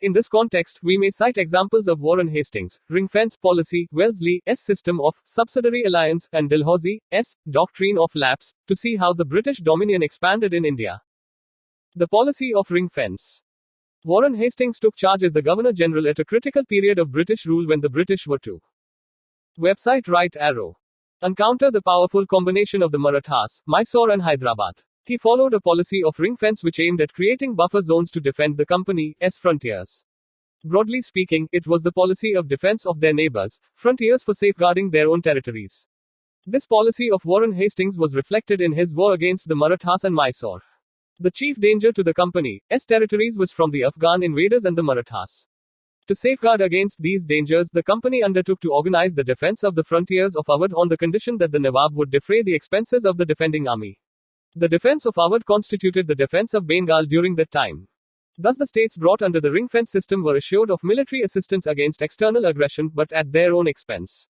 In this context, we may cite examples of Warren Hastings' ring-fence policy, Wellesley's system of subsidiary alliance, and Dalhousie's doctrine of lapse, to see how the British dominion expanded in India. The policy of ring-fence. Warren Hastings took charge as the Governor-General at a critical period of British rule when the British were to website right arrow encounter the powerful combination of the Marathas, Mysore and Hyderabad. He followed a policy of ring-fence which aimed at creating buffer zones to defend the company's frontiers. Broadly speaking, it was the policy of defense of their neighbors' frontiers for safeguarding their own territories. This policy of Warren Hastings was reflected in his war against the Marathas and Mysore. The chief danger to the company's territories was from the Afghan invaders and the Marathas. To safeguard against these dangers, the company undertook to organize the defense of the frontiers of Awadh on the condition that the Nawab would defray the expenses of the defending army. The defense of Awadh constituted the defense of Bengal during that time. Thus, the states brought under the ring-fence system were assured of military assistance against external aggression, but at their own expense.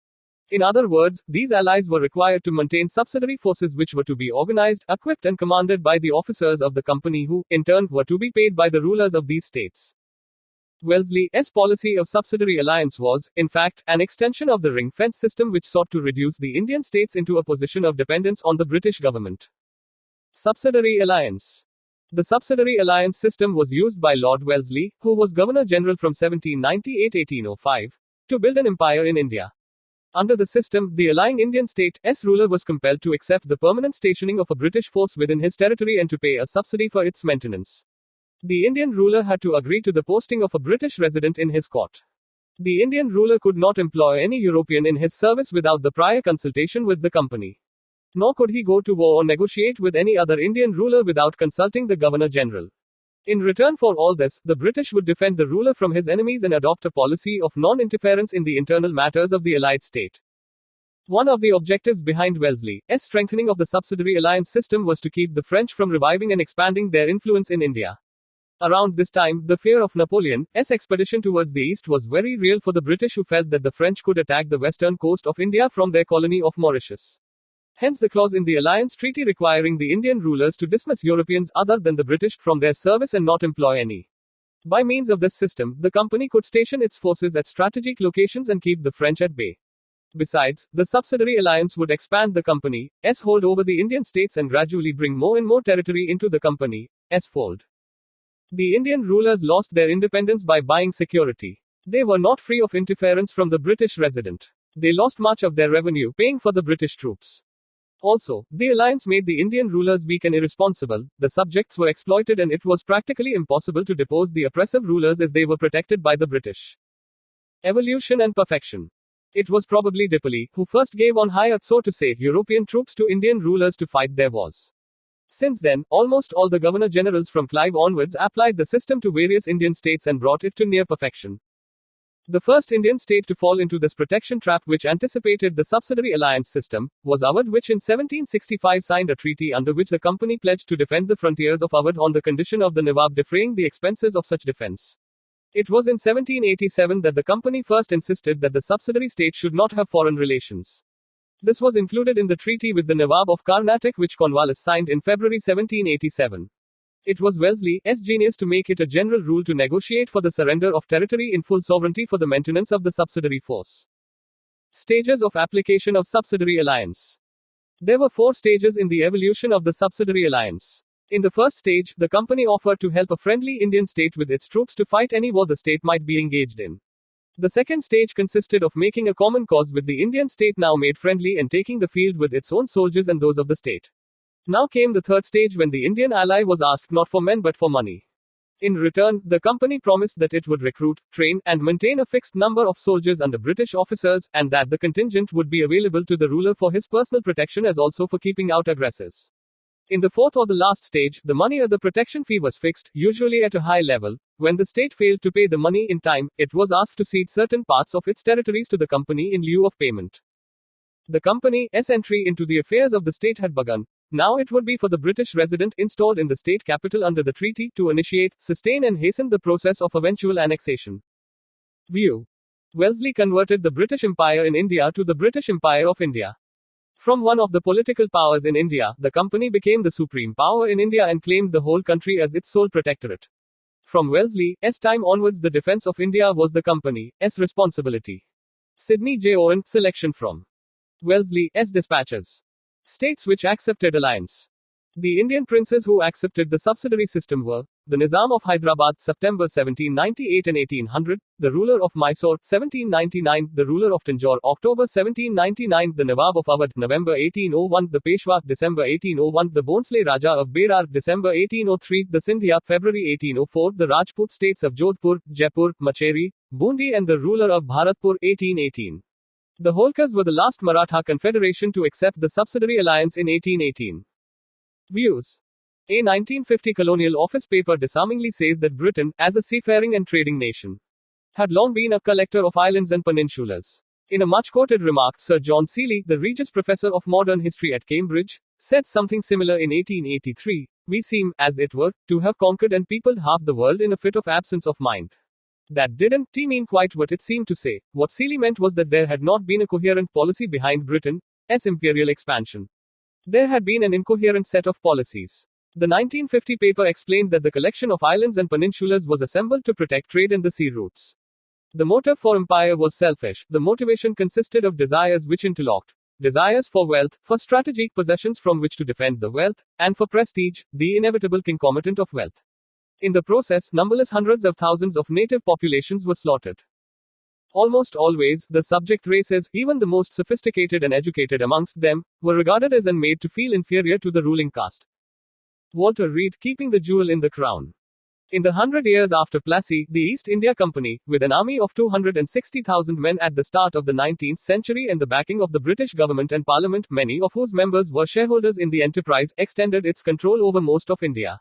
In other words, these allies were required to maintain subsidiary forces which were to be organized, equipped and commanded by the officers of the company who, in turn, were to be paid by the rulers of these states. Wellesley's policy of subsidiary alliance was, in fact, an extension of the ring-fence system which sought to reduce the Indian states into a position of dependence on the British government. Subsidiary alliance. The subsidiary alliance system was used by Lord Wellesley, who was Governor-General from 1798-1805, to build an empire in India. Under the system, the allying Indian state's ruler was compelled to accept the permanent stationing of a British force within his territory and to pay a subsidy for its maintenance. The Indian ruler had to agree to the posting of a British resident in his court. The Indian ruler could not employ any European in his service without the prior consultation with the company. Nor could he go to war or negotiate with any other Indian ruler without consulting the Governor-General. In return for all this, the British would defend the ruler from his enemies and adopt a policy of non-interference in the internal matters of the allied state. One of the objectives behind Wellesley's strengthening of the subsidiary alliance system was to keep the French from reviving and expanding their influence in India. Around this time, the fear of Napoleon's expedition towards the east was very real for the British, who felt that the French could attack the western coast of India from their colony of Mauritius. Hence the clause in the alliance treaty requiring the Indian rulers to dismiss Europeans other than the British from their service and not employ any. By means of this system, the company could station its forces at strategic locations and keep the French at bay. Besides, the subsidiary alliance would expand the company's hold over the Indian states and gradually bring more and more territory into the company's fold. The Indian rulers lost their independence by buying security. They were not free of interference from the British resident. They lost much of their revenue paying for the British troops. Also, the alliance made the Indian rulers weak and irresponsible, the subjects were exploited, and it was practically impossible to depose the oppressive rulers as they were protected by the British. Evolution and perfection. It was probably Dipoli who first gave on hire, so to say, European troops to Indian rulers to fight their wars. Since then, almost all the governor-generals from Clive onwards applied the system to various Indian states and brought it to near perfection. The first Indian state to fall into this protection trap, which anticipated the subsidiary alliance system, was Awadh, which in 1765 signed a treaty under which the company pledged to defend the frontiers of Awadh on the condition of the Nawab defraying the expenses of such defense. It was in 1787 that the company first insisted that the subsidiary state should not have foreign relations. This was included in the treaty with the Nawab of Carnatic, which Cornwallis signed in February 1787. It was Wellesley's genius to make it a general rule to negotiate for the surrender of territory in full sovereignty for the maintenance of the subsidiary force. Stages of application of subsidiary alliance. There were 4 stages in the evolution of the subsidiary alliance. In the first stage, the company offered to help a friendly Indian state with its troops to fight any war the state might be engaged in. The second stage consisted of making a common cause with the Indian state now made friendly and taking the field with its own soldiers and those of the state. Now came the third stage, when the Indian ally was asked not for men but for money. In return, the company promised that it would recruit, train, and maintain a fixed number of soldiers under British officers, and that the contingent would be available to the ruler for his personal protection as also for keeping out aggressors. In the fourth or the last stage, the money or the protection fee was fixed, usually at a high level. When the state failed to pay the money in time, it was asked to cede certain parts of its territories to the company in lieu of payment. The company's entry into the affairs of the state had begun. Now it would be for the British resident installed in the state capital under the treaty to initiate, sustain and hasten the process of eventual annexation. View. Wellesley converted the British Empire in India to the British Empire of India. From one of the political powers in India, the company became the supreme power in India and claimed the whole country as its sole protectorate. From Wellesley's time onwards, the defense of India was the company's responsibility. Sidney J. Owen, selection from Wellesley's dispatches. States which accepted alliance. The Indian princes who accepted the subsidiary system were the Nizam of Hyderabad, September 1798 and 1800, the ruler of Mysore, 1799, the ruler of Tanjore, October 1799, the Nawab of Awadh, November 1801, the Peshwa, December 1801, the Bhonsle Raja of Berar, December 1803, the Sindhya, February 1804, the Rajput states of Jodhpur, Jaipur, Macheri, Bundi, and the ruler of Bharatpur, 1818. The Holkars were the last Maratha confederation to accept the subsidiary alliance in 1818. Views. A 1950 colonial office paper disarmingly says that Britain, as a seafaring and trading nation, had long been a collector of islands and peninsulas. In a much quoted remark, Sir John Seeley, the Regius Professor of Modern History at Cambridge, said something similar in 1883. We seem, as it were, to have conquered and peopled half the world in a fit of absence of mind. That didn't mean quite what it seemed to say. What Seeley meant was that there had not been a coherent policy behind Britain's imperial expansion. There had been an incoherent set of policies. The 1950 paper explained that the collection of islands and peninsulas was assembled to protect trade and the sea routes. The motive for empire was selfish. The motivation consisted of desires which interlocked. Desires for wealth, for strategic possessions from which to defend the wealth, and for prestige, the inevitable concomitant of wealth. In the process, numberless hundreds of thousands of native populations were slaughtered. Almost always, the subject races, even the most sophisticated and educated amongst them, were regarded as and made to feel inferior to the ruling caste. Walter Reed, Keeping the Jewel in the Crown. In the 100 years after Plassey, the East India Company, with an army of 260,000 men at the start of the 19th century and the backing of the British government and parliament, many of whose members were shareholders in the enterprise, extended its control over most of India.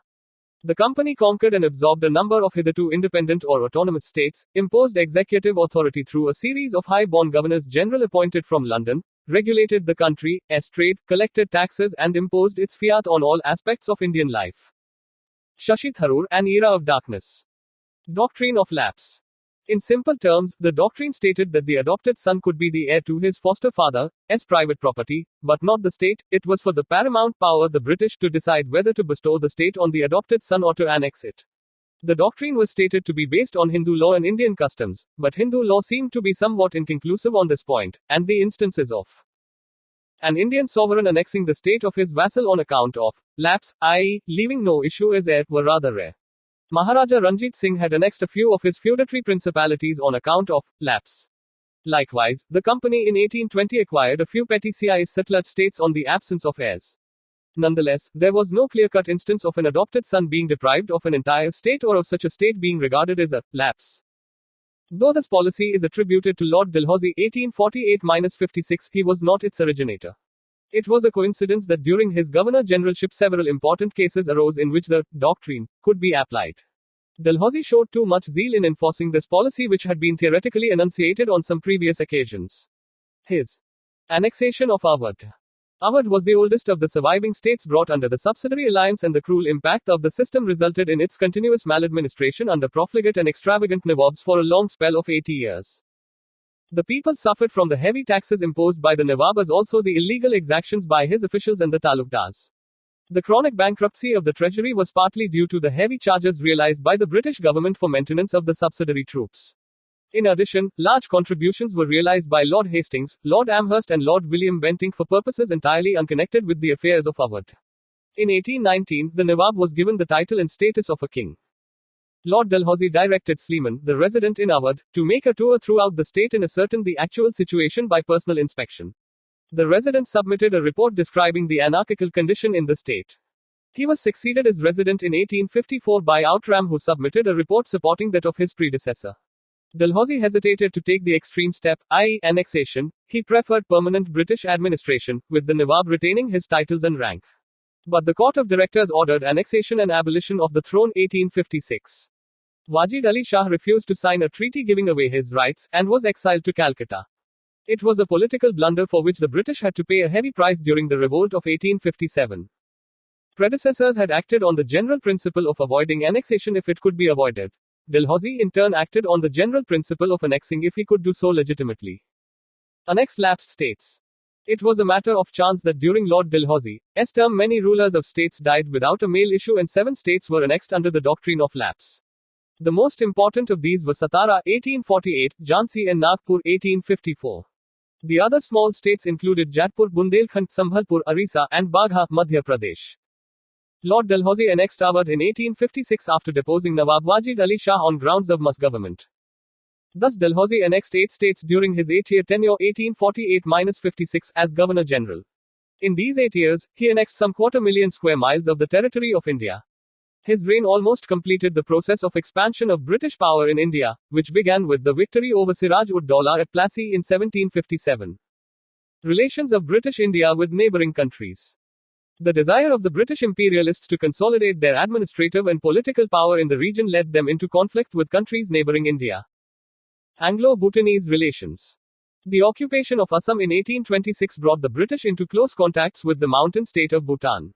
The company conquered and absorbed a number of hitherto independent or autonomous states, imposed executive authority through a series of high-born governors general appointed from London, regulated the country's trade, collected taxes and imposed its fiat on all aspects of Indian life. Shashi Tharoor, An Era of Darkness. Doctrine of Lapse. In simple terms, the doctrine stated that the adopted son could be the heir to his foster father's private property, but not the state. It was for the paramount power, the British, to decide whether to bestow the state on the adopted son or to annex it. The doctrine was stated to be based on Hindu law and Indian customs, but Hindu law seemed to be somewhat inconclusive on this point, and the instances of an Indian sovereign annexing the state of his vassal on account of lapse, i.e., leaving no issue as heir, were rather rare. Maharaja Ranjit Singh had annexed a few of his feudatory principalities on account of lapse. Likewise, the company in 1820 acquired a few petty Satluj states on the absence of heirs. Nonetheless, there was no clear-cut instance of an adopted son being deprived of an entire state or of such a state being regarded as a lapse. Though this policy is attributed to Lord Dalhousie 1848-56, he was not its originator. It was a coincidence that during his governor-generalship several important cases arose in which the doctrine could be applied. Dalhousie showed too much zeal in enforcing this policy which had been theoretically enunciated on some previous occasions. His annexation of Awadh. Awadh was the oldest of the surviving states brought under the Subsidiary Alliance, and the cruel impact of the system resulted in its continuous maladministration under profligate and extravagant Nawabs for a long spell of 80 years. The people suffered from the heavy taxes imposed by the Nawab as also the illegal exactions by his officials and the talukdars. The chronic bankruptcy of the treasury was partly due to the heavy charges realized by the British government for maintenance of the subsidiary troops. In addition, large contributions were realized by Lord Hastings, Lord Amherst and Lord William Bentinck for purposes entirely unconnected with the affairs of Awadh. In 1819, the Nawab was given the title and status of a king. Lord Dalhousie directed Sleeman, the resident in Awadh, to make a tour throughout the state and ascertain the actual situation by personal inspection. The resident submitted a report describing the anarchical condition in the state. He was succeeded as resident in 1854 by Outram, who submitted a report supporting that of his predecessor. Dalhousie hesitated to take the extreme step, i.e., annexation. He preferred permanent British administration, with the Nawab retaining his titles and rank. But the Court of Directors ordered annexation and abolition of the throne 1856. Wajid Ali Shah refused to sign a treaty giving away his rights, and was exiled to Calcutta. It was a political blunder for which the British had to pay a heavy price during the revolt of 1857. Predecessors had acted on the general principle of avoiding annexation if it could be avoided. Dalhousie in turn acted on the general principle of annexing if he could do so legitimately. Annexed lapsed states. It was a matter of chance that during Lord Dalhousie's term many rulers of states died without a male issue, and 7 states were annexed under the doctrine of lapse. The most important of these were Satara 1848, Jhansi and Nagpur 1854. The other small states included Jodhpur, Bundelkhand, Sambhalpur, Orissa, and Bagha, Madhya Pradesh. Lord Dalhousie annexed Awadh in 1856 after deposing Nawab Wajid Ali Shah on grounds of misgovernment. Thus Dalhousie annexed 8 states during his 8-year tenure 1848-56 as Governor-General. In these 8 years, he annexed some 250,000 square miles of the territory of India. His reign almost completed the process of expansion of British power in India, which began with the victory over Siraj-ud-Daulah at Plassey in 1757. Relations of British India with neighboring countries. The desire of the British imperialists to consolidate their administrative and political power in the region led them into conflict with countries neighboring India. Anglo-Bhutanese relations. The occupation of Assam in 1826 brought the British into close contacts with the mountain state of Bhutan.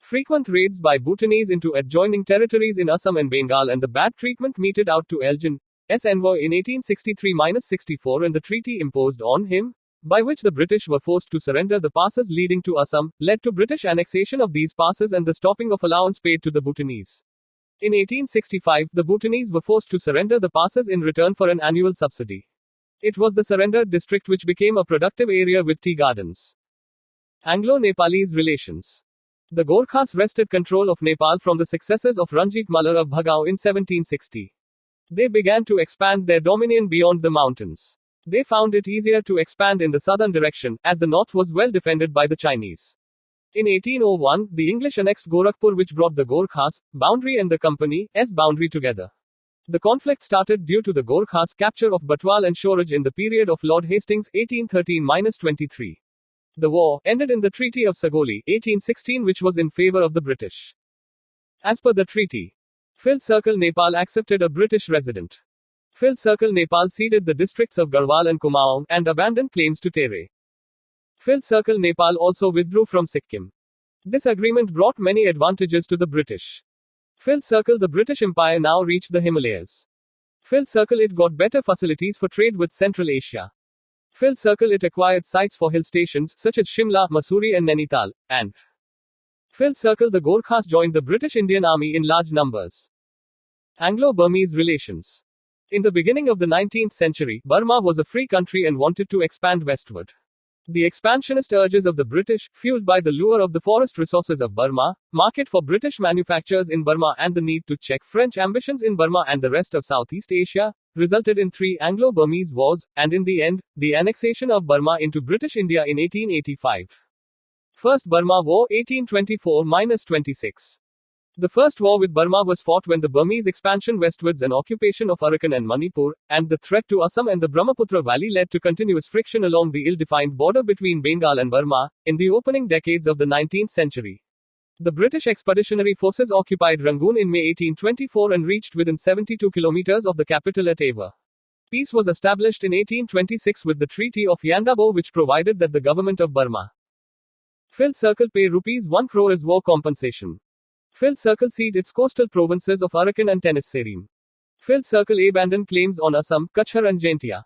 Frequent raids by Bhutanese into adjoining territories in Assam and Bengal and the bad treatment meted out to Elgin's envoy in 1863-64 and the treaty imposed on him, by which the British were forced to surrender the passes leading to Assam, led to British annexation of these passes and the stopping of allowance paid to the Bhutanese. In 1865, the Bhutanese were forced to surrender the passes in return for an annual subsidy. It was the surrendered district which became a productive area with tea gardens. Anglo-Nepalese relations. The Gorkhas wrested control of Nepal from the successors of Ranjit Singh of Bhagao in 1760. They began to expand their dominion beyond the mountains. They found it easier to expand in the southern direction, as the north was well defended by the Chinese. In 1801, the English annexed Gorakhpur, which brought the Gorkhas' boundary and the company's boundary together. The conflict started due to the Gorkhas' capture of Batwal and Shoraj in the period of Lord Hastings 1813-23. The war ended in the Treaty of Sagoli 1816, which was in favor of the British. As per the treaty, Filled Circle Nepal accepted a British resident. Filled Circle Nepal ceded the districts of Garhwal and Kumaon and abandoned claims to Tere. Filled Circle Nepal also withdrew from Sikkim. This agreement brought many advantages to the British. Filled Circle the British Empire now reached the Himalayas. Filled Circle it got better facilities for trade with Central Asia. Filled Circle it acquired sites for hill stations such as Shimla, Mussoorie and Nainital, and Filled Circle the Gorkhas joined the British Indian Army in large numbers. Anglo-Burmese relations. In the beginning of the 19th century, Burma was a free country and wanted to expand westward. The expansionist urges of the British, fueled by the lure of the forest resources of Burma, market for British manufactures in Burma and the need to check French ambitions in Burma and the rest of Southeast Asia, resulted in 3 Anglo-Burmese wars, and in the end, the annexation of Burma into British India in 1885. First Burma War 1824-26. The first war with Burma was fought when the Burmese expansion westwards and occupation of Arakan and Manipur, and the threat to Assam and the Brahmaputra Valley led to continuous friction along the ill-defined border between Bengal and Burma, in the opening decades of the 19th century. The British Expeditionary Forces occupied Rangoon in May 1824 and reached within 72 kilometers of the capital at Ava. Peace was established in 1826 with the Treaty of Yandabo, which provided that the government of Burma Filled Circle pay ₹1 crore as war compensation. Filled Circle cede its coastal provinces of Arakan and Tenasserim. Filled Circle abandoned claims on Assam, Kachhar and Jaintia.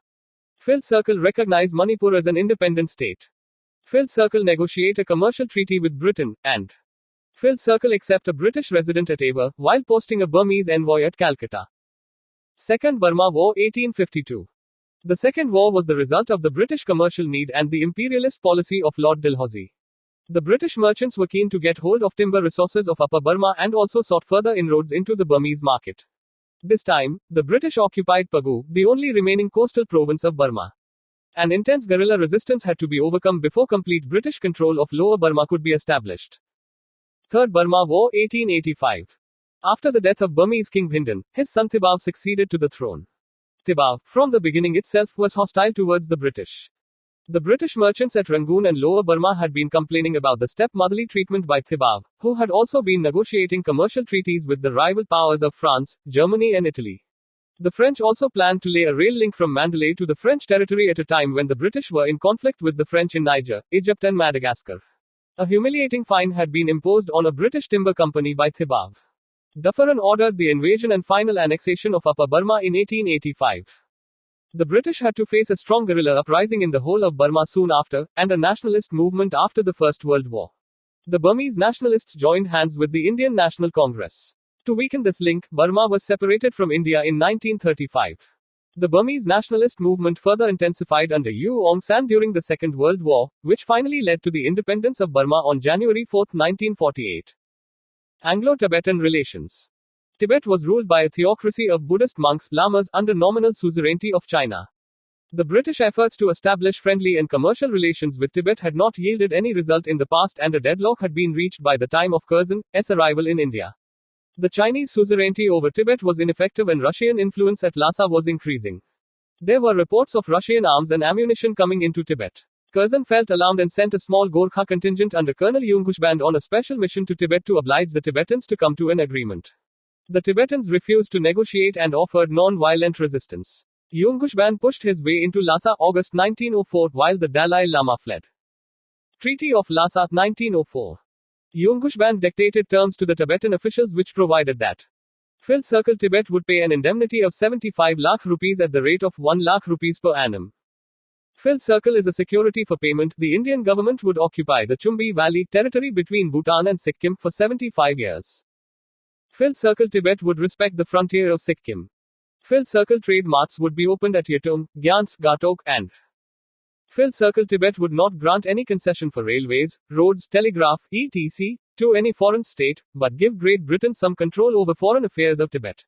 Filled Circle recognize Manipur as an independent state. Filled Circle negotiate a commercial treaty with Britain, and Filled Circle accept a British resident at Ava, while posting a Burmese envoy at Calcutta. Second Burma War 1852. The Second War was the result of the British commercial need and the imperialist policy of Lord Dalhousie. The British merchants were keen to get hold of timber resources of Upper Burma and also sought further inroads into the Burmese market. This time, the British occupied Pagu, the only remaining coastal province of Burma. An intense guerrilla resistance had to be overcome before complete British control of Lower Burma could be established. Third Burma War 1885. After the death of Burmese King Bhindan, his son Thibaw succeeded to the throne. Thibaw, from the beginning itself, was hostile towards the British. The British merchants at Rangoon and Lower Burma had been complaining about the stepmotherly treatment by Thibaw, who had also been negotiating commercial treaties with the rival powers of France, Germany and Italy. The French also planned to lay a rail link from Mandalay to the French territory at a time when the British were in conflict with the French in Niger, Egypt and Madagascar. A humiliating fine had been imposed on a British timber company by Thibaw. Dufferin ordered the invasion and final annexation of Upper Burma in 1885. The British had to face a strong guerrilla uprising in the whole of Burma soon after, and a nationalist movement after the First World War. The Burmese nationalists joined hands with the Indian National Congress. To weaken this link, Burma was separated from India in 1935. The Burmese nationalist movement further intensified under U Aung San during the Second World War, which finally led to the independence of Burma on January 4, 1948. Anglo-Tibetan relations. Tibet was ruled by a theocracy of Buddhist monks, lamas, under nominal suzerainty of China. The British efforts to establish friendly and commercial relations with Tibet had not yielded any result in the past, and a deadlock had been reached by the time of Curzon's arrival in India. The Chinese suzerainty over Tibet was ineffective and Russian influence at Lhasa was increasing. There were reports of Russian arms and ammunition coming into Tibet. Curzon felt alarmed and sent a small Gorkha contingent under Colonel Yungushband on a special mission to Tibet to oblige the Tibetans to come to an agreement. The Tibetans refused to negotiate and offered non-violent resistance. Yungushband pushed his way into Lhasa August 1904 while the Dalai Lama fled. Treaty of Lhasa 1904. Yungushband dictated terms to the Tibetan officials which provided that Filled Circle Tibet would pay an indemnity of 75 lakh rupees at the rate of 1 lakh rupees per annum. Filled Circle is a security for payment. The Indian government would occupy the Chumbi Valley territory between Bhutan and Sikkim for 75 years. Filled Circle Tibet would respect the frontier of Sikkim. Filled Circle trade marts would be opened at Yatong, Gyants, Gatok, and Filled Circle Tibet would not grant any concession for railways, roads, telegraph, etc. to any foreign state, but give Great Britain some control over foreign affairs of Tibet.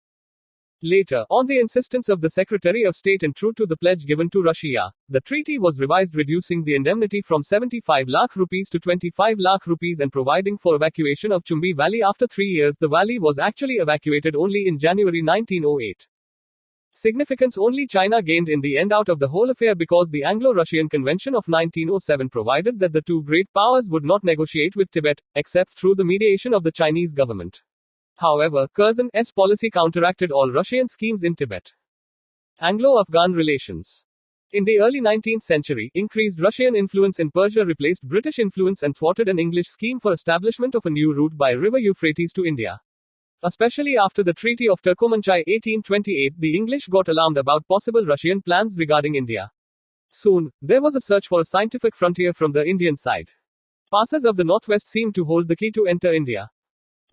Later, on the insistence of the Secretary of State and true to the pledge given to Russia, the treaty was revised, reducing the indemnity from 75 lakh rupees to 25 lakh rupees and providing for evacuation of Chumbi Valley after 3 years. The valley was actually evacuated only in January 1908. Significance only China gained in the end out of the whole affair because the Anglo-Russian Convention of 1907 provided that the two great powers would not negotiate with Tibet, except through the mediation of the Chinese government. However, Curzon's policy counteracted all Russian schemes in Tibet. Anglo-Afghan Relations. In the early 19th century, increased Russian influence in Persia replaced British influence and thwarted an English scheme for establishment of a new route by river Euphrates to India. Especially after the Treaty of Turcomanchai 1828, the English got alarmed about possible Russian plans regarding India. Soon, there was a search for a scientific frontier from the Indian side. Passes of the northwest seemed to hold the key to enter India.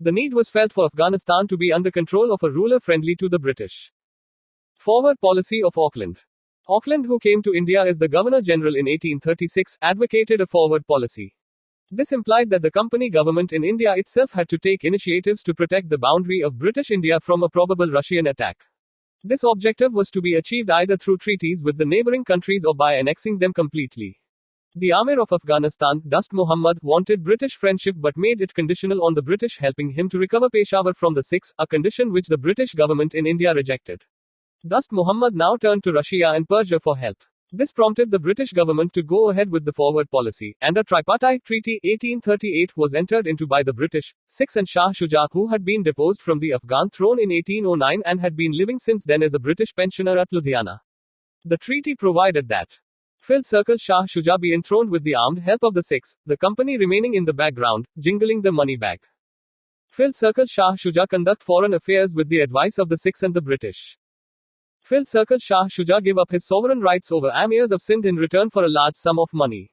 The need was felt for Afghanistan to be under control of a ruler friendly to the British. Forward policy of Auckland. Auckland, who came to India as the Governor-General in 1836, advocated a forward policy. This implied that the company government in India itself had to take initiatives to protect the boundary of British India from a probable Russian attack. This objective was to be achieved either through treaties with the neighboring countries or by annexing them completely. The Amir of Afghanistan, Dost Muhammad, wanted British friendship but made it conditional on the British helping him to recover Peshawar from the Sikhs, a condition which the British government in India rejected. Dost Muhammad now turned to Russia and Persia for help. This prompted the British government to go ahead with the forward policy, and a tripartite treaty 1838 was entered into by the British, Sikhs and Shah Shuja, who had been deposed from the Afghan throne in 1809 and had been living since then as a British pensioner at Ludhiana. The treaty provided that Filled Circle Shah Shuja be enthroned with the armed help of the Sikhs, the company remaining in the background, jingling the money bag. Filled Circle Shah Shuja conduct foreign affairs with the advice of the Sikhs and the British. Filled Circle Shah Shuja gave up his sovereign rights over Amirs of Sindh in return for a large sum of money.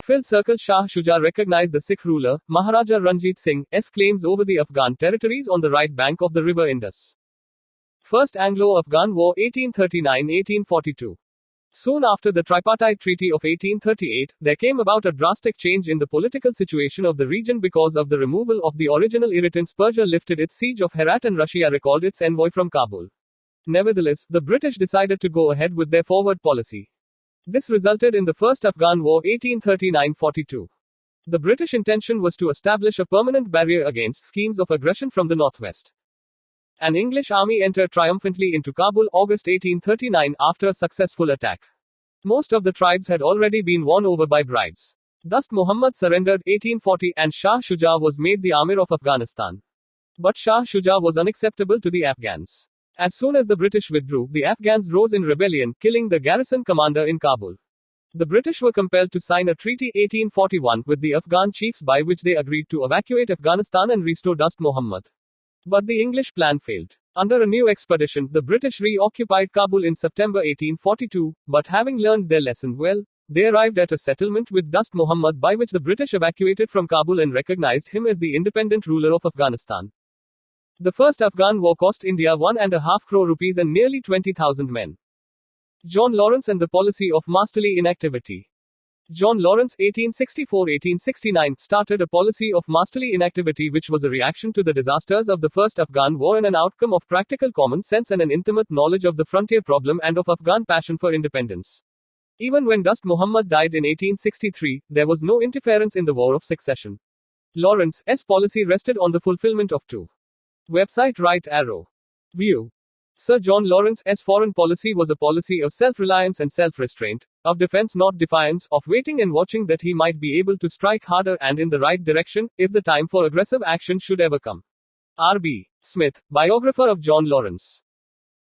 Filled Circle Shah Shuja recognized the Sikh ruler, Maharaja Ranjit Singh's claims over the Afghan territories on the right bank of the river Indus. First Anglo-Afghan War 1839-1842. Soon after the tripartite treaty of 1838, there came about a drastic change in the political situation of the region because of the removal of the original irritants. Persia lifted its siege of Herat and Russia recalled its envoy from Kabul. Nevertheless, the British decided to go ahead with their forward policy. This resulted in the First Afghan War 1839-42. The British intention was to establish a permanent barrier against schemes of aggression from the northwest. An English army entered triumphantly into Kabul August 1839 after a successful attack. Most of the tribes had already been won over by bribes. Dost Muhammad surrendered 1840 and Shah Shuja was made the Amir of Afghanistan. But Shah Shuja was unacceptable to the Afghans. As soon as the British withdrew, the Afghans rose in rebellion, killing the garrison commander in Kabul. The British were compelled to sign a treaty 1841 with the Afghan chiefs by which they agreed to evacuate Afghanistan and restore Dost Muhammad. But the English plan failed. Under a new expedition, the British reoccupied Kabul in September 1842, but having learned their lesson well, they arrived at a settlement with Dost Muhammad by which the British evacuated from Kabul and recognized him as the independent ruler of Afghanistan. The First Afghan War cost India 1.5 crore rupees and nearly 20,000 men. John Lawrence and the policy of masterly inactivity. John Lawrence 1864-1869 started a policy of masterly inactivity which was a reaction to the disasters of the First Afghan War and an outcome of practical common sense and an intimate knowledge of the frontier problem and of Afghan passion for independence. Even when Dost Muhammad died in 1863, there was no interference in the War of Succession. Lawrence's policy rested on the fulfillment of two. Website right arrow. View. Sir John Lawrence's foreign policy was a policy of self-reliance and self-restraint, of defense not defiance, of waiting and watching that he might be able to strike harder and in the right direction, if the time for aggressive action should ever come. R.B. Smith, biographer of John Lawrence.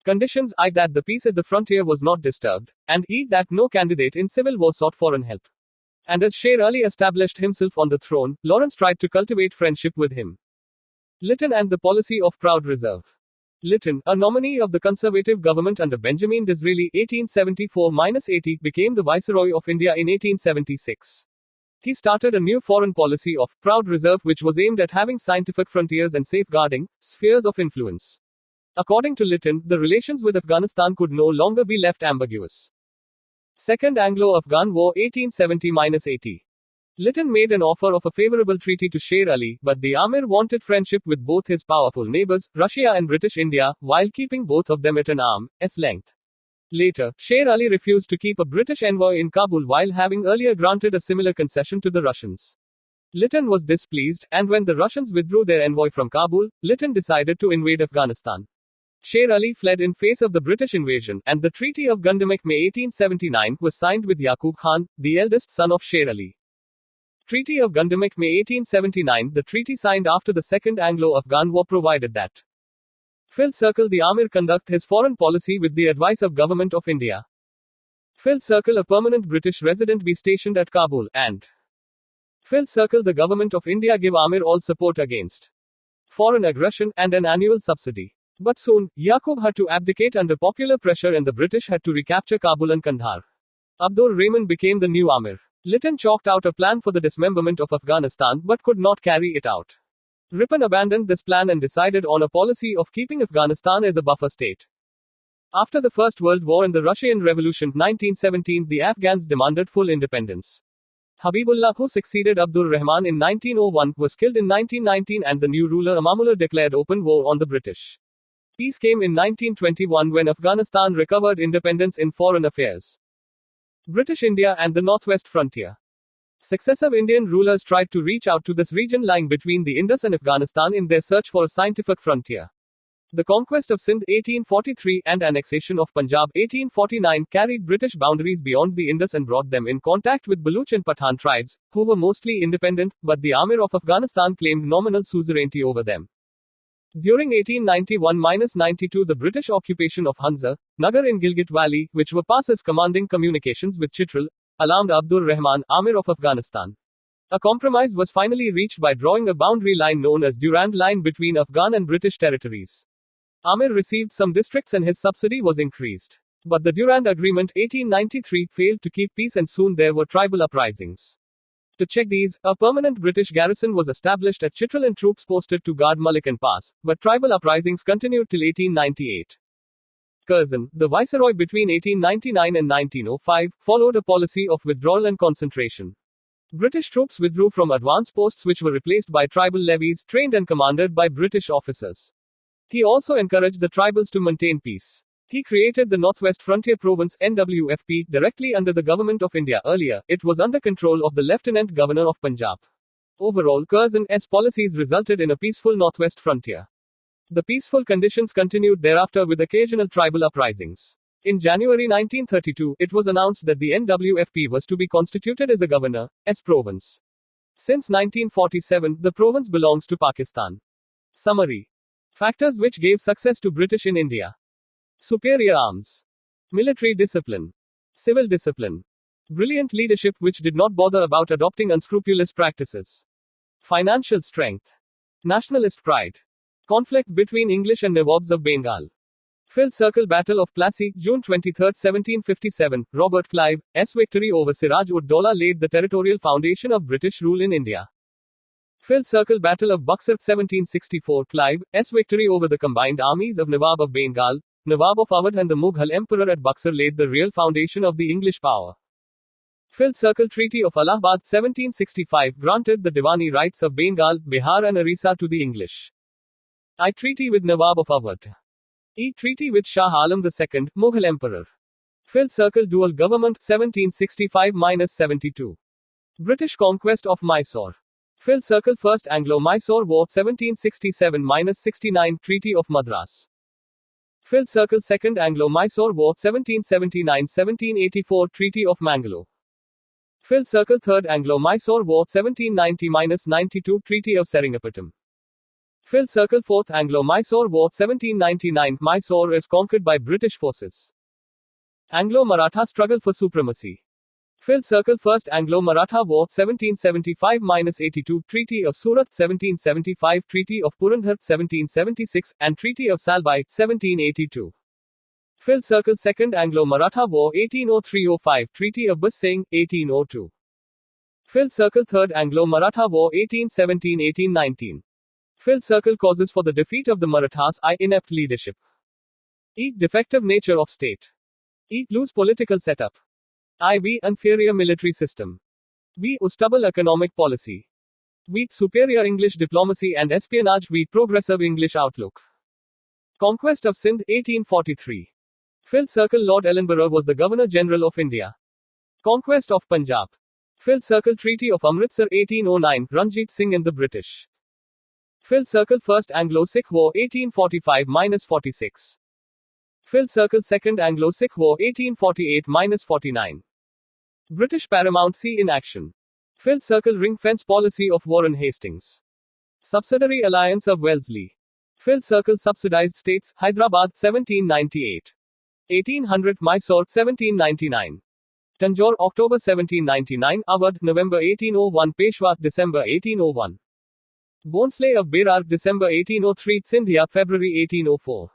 Conditions I that the peace at the frontier was not disturbed, and E that no candidate in civil war sought foreign help. And as Sher Ali established himself on the throne, Lawrence tried to cultivate friendship with him. Lytton and the policy of proud reserve. Lytton, a nominee of the Conservative government under Benjamin Disraeli 1874-80, became the Viceroy of India in 1876. He started a new foreign policy of proud reserve which was aimed at having scientific frontiers and safeguarding spheres of influence. According to Lytton, the relations with Afghanistan could no longer be left ambiguous. Second Anglo of Gun War 1870-80. Lytton made an offer of a favorable treaty to Sher Ali, but the Amir wanted friendship with both his powerful neighbors, Russia and British India, while keeping both of them at an arm's length. Later, Sher Ali refused to keep a British envoy in Kabul while having earlier granted a similar concession to the Russians. Lytton was displeased, and when the Russians withdrew their envoy from Kabul, Lytton decided to invade Afghanistan. Sher Ali fled in face of the British invasion, and the Treaty of Gandamak May 1879 was signed with Yaqub Khan, the eldest son of Sher Ali. Treaty of Gandamak May 1879. The treaty signed after the Second Anglo-Afghan War provided that Fifth Circle the Amir conduct his foreign policy with the advice of Government of India. Fifth Circle a permanent British resident be stationed at Kabul, and Fifth Circle the Government of India give Amir all support against foreign aggression, and an annual subsidy. But soon, Yaqub had to abdicate under popular pressure and the British had to recapture Kabul and Kandahar. Abdur Rahman became the new Amir. Lytton chalked out a plan for the dismemberment of Afghanistan but could not carry it out. Ripon abandoned this plan and decided on a policy of keeping Afghanistan as a buffer state. After the First World War and the Russian Revolution 1917, the Afghans demanded full independence. Habibullah, who succeeded Abdur Rahman in 1901, was killed in 1919 and the new ruler Amamullah declared open war on the British. Peace came in 1921 when Afghanistan recovered independence in foreign affairs. British India and the Northwest Frontier. Successive Indian rulers tried to reach out to this region lying between the Indus and Afghanistan in their search for a scientific frontier. The conquest of Sindh 1843 and annexation of Punjab 1849 carried British boundaries beyond the Indus and brought them in contact with Baluch and Pathan tribes, who were mostly independent, but the Amir of Afghanistan claimed nominal suzerainty over them. During 1891-92, the British occupation of Hunza, Nagar in Gilgit Valley, which were passes commanding communications with Chitral, alarmed Abdur Rahman, Amir of Afghanistan. A compromise was finally reached by drawing a boundary line known as Durand Line between Afghan and British territories. Amir received some districts and his subsidy was increased. But the Durand Agreement 1893 failed to keep peace and soon there were tribal uprisings. To check these, a permanent British garrison was established at Chitral and troops posted to guard Mulligan Pass, but tribal uprisings continued till 1898. Curzon, the viceroy between 1899 and 1905, followed a policy of withdrawal and concentration. British troops withdrew from advance posts which were replaced by tribal levies, trained and commanded by British officers. He also encouraged the tribals to maintain peace. He created the Northwest Frontier Province (NWFP) directly under the Government of India. Earlier, it was under control of the Lieutenant Governor of Punjab. Overall, Curzon's policies resulted in a peaceful Northwest Frontier. The peaceful conditions continued thereafter with occasional tribal uprisings. In January 1932, it was announced that the NWFP was to be constituted as a governor's province. Since 1947, the province belongs to Pakistan. Summary. Factors which gave success to British in India. Superior arms. Military discipline. Civil discipline. Brilliant leadership which did not bother about adopting unscrupulous practices. Financial strength. Nationalist pride. Conflict between English and Nawabs of Bengal. Fifth Circle Battle of Plassey, June 23, 1757. Robert Clive's victory over Siraj-ud-Daulah laid the territorial foundation of British rule in India. Fifth Circle Battle of Buxar 1764. Clive's victory over the combined armies of Nawab of Bengal, Nawab of Awadh and the Mughal Emperor at Buxar laid the real foundation of the English power. Fifth Circle Treaty of Allahabad 1765 granted the Diwani rights of Bengal, Bihar and Orissa to the English. I Treaty with Nawab of Awadh. E Treaty with Shah Alam II, Mughal Emperor. Fifth Circle Dual Government 1765-72. British Conquest of Mysore. Fifth Circle First Anglo-Mysore War 1767-69 Treaty of Madras. Filled Circle Second Anglo-Mysore War 1779-1784 Treaty of Mangalore. Filled Circle Third Anglo-Mysore War 1790-92 Treaty of Seringapatam. Filled Circle Fourth Anglo-Mysore War 1799 Mysore is conquered by British forces. Anglo-Maratha struggle for supremacy. Filled Circle First Anglo-Maratha War 1775-82 Treaty of Surat 1775 Treaty of Purandhar 1776 and Treaty of Salbai 1782. Filled Circle Second Anglo-Maratha War 1803-05 Treaty of Bassein 1802. Filled Circle Third Anglo-Maratha War 1817-1819. Filled Circle causes for the defeat of the Marathas: I. Inept leadership. E. Defective nature of state. E. Loose political setup. I.V. Inferior military system. V. Unstable economic policy. V. Superior English diplomacy and espionage. V. Progressive English outlook. Conquest of Sindh 1843. Filled Circle Lord Ellenborough was the Governor General of India. Conquest of Punjab. Filled Circle Treaty of Amritsar 1809 Ranjit Singh and the British. Filled Circle First Anglo-Sikh War 1845-46. Filled Circle Second Anglo-Sikh War 1848-49. British Paramount Sea in action. Filled Circle Ring Fence Policy of Warren Hastings. Subsidiary Alliance of Wellesley. Filled Circle Subsidized States, Hyderabad 1798. 1800 Mysore 1799. Tanjore October 1799, Awadh November 1801, Peshwa December 1801. Bhonsle of Berar December 1803, Sindhia February 1804.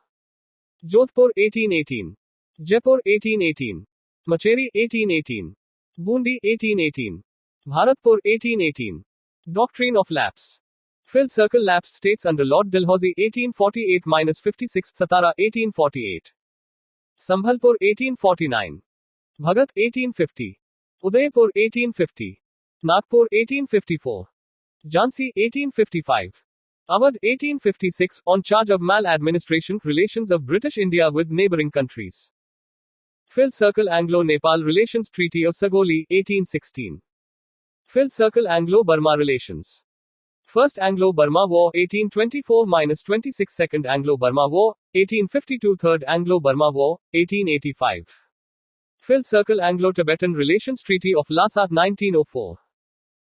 Jodhpur 1818. Jaipur 1818. Macheri 1818. Bundi 1818. Bharatpur 1818. Doctrine of Lapse. Filled Circle Lapse States under Lord Dalhousie 1848-56 Satara 1848. Sambhalpur 1849. Bhagat 1850. Udaipur 1850. Nagpur 1854. Jhansi 1855. Awadh 1856 on charge of maladministration relations of British India with neighboring countries. Filled Circle Anglo-Nepal Relations Treaty of Sagoli 1816. Filled Circle Anglo-Burma Relations. First Anglo-Burma War 1824-26 Second Anglo-Burma War 1852 Third Anglo-Burma War 1885. Filled Circle Anglo-Tibetan Relations Treaty of Lhasa 1904.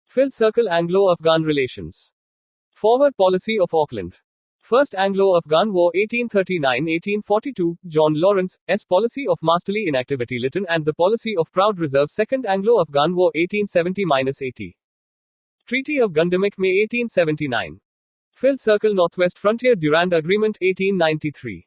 Filled Circle Anglo-Afghan Relations. Forward Policy of Auckland. First Anglo-Afghan War 1839-1842, John Lawrence, S. Policy of Masterly Inactivity Lytton and the Policy of Proud Reserve. Second Anglo-Afghan War 1870-80. Treaty of Gundamuk May 1879. Filled Circle Northwest Frontier Durand Agreement 1893.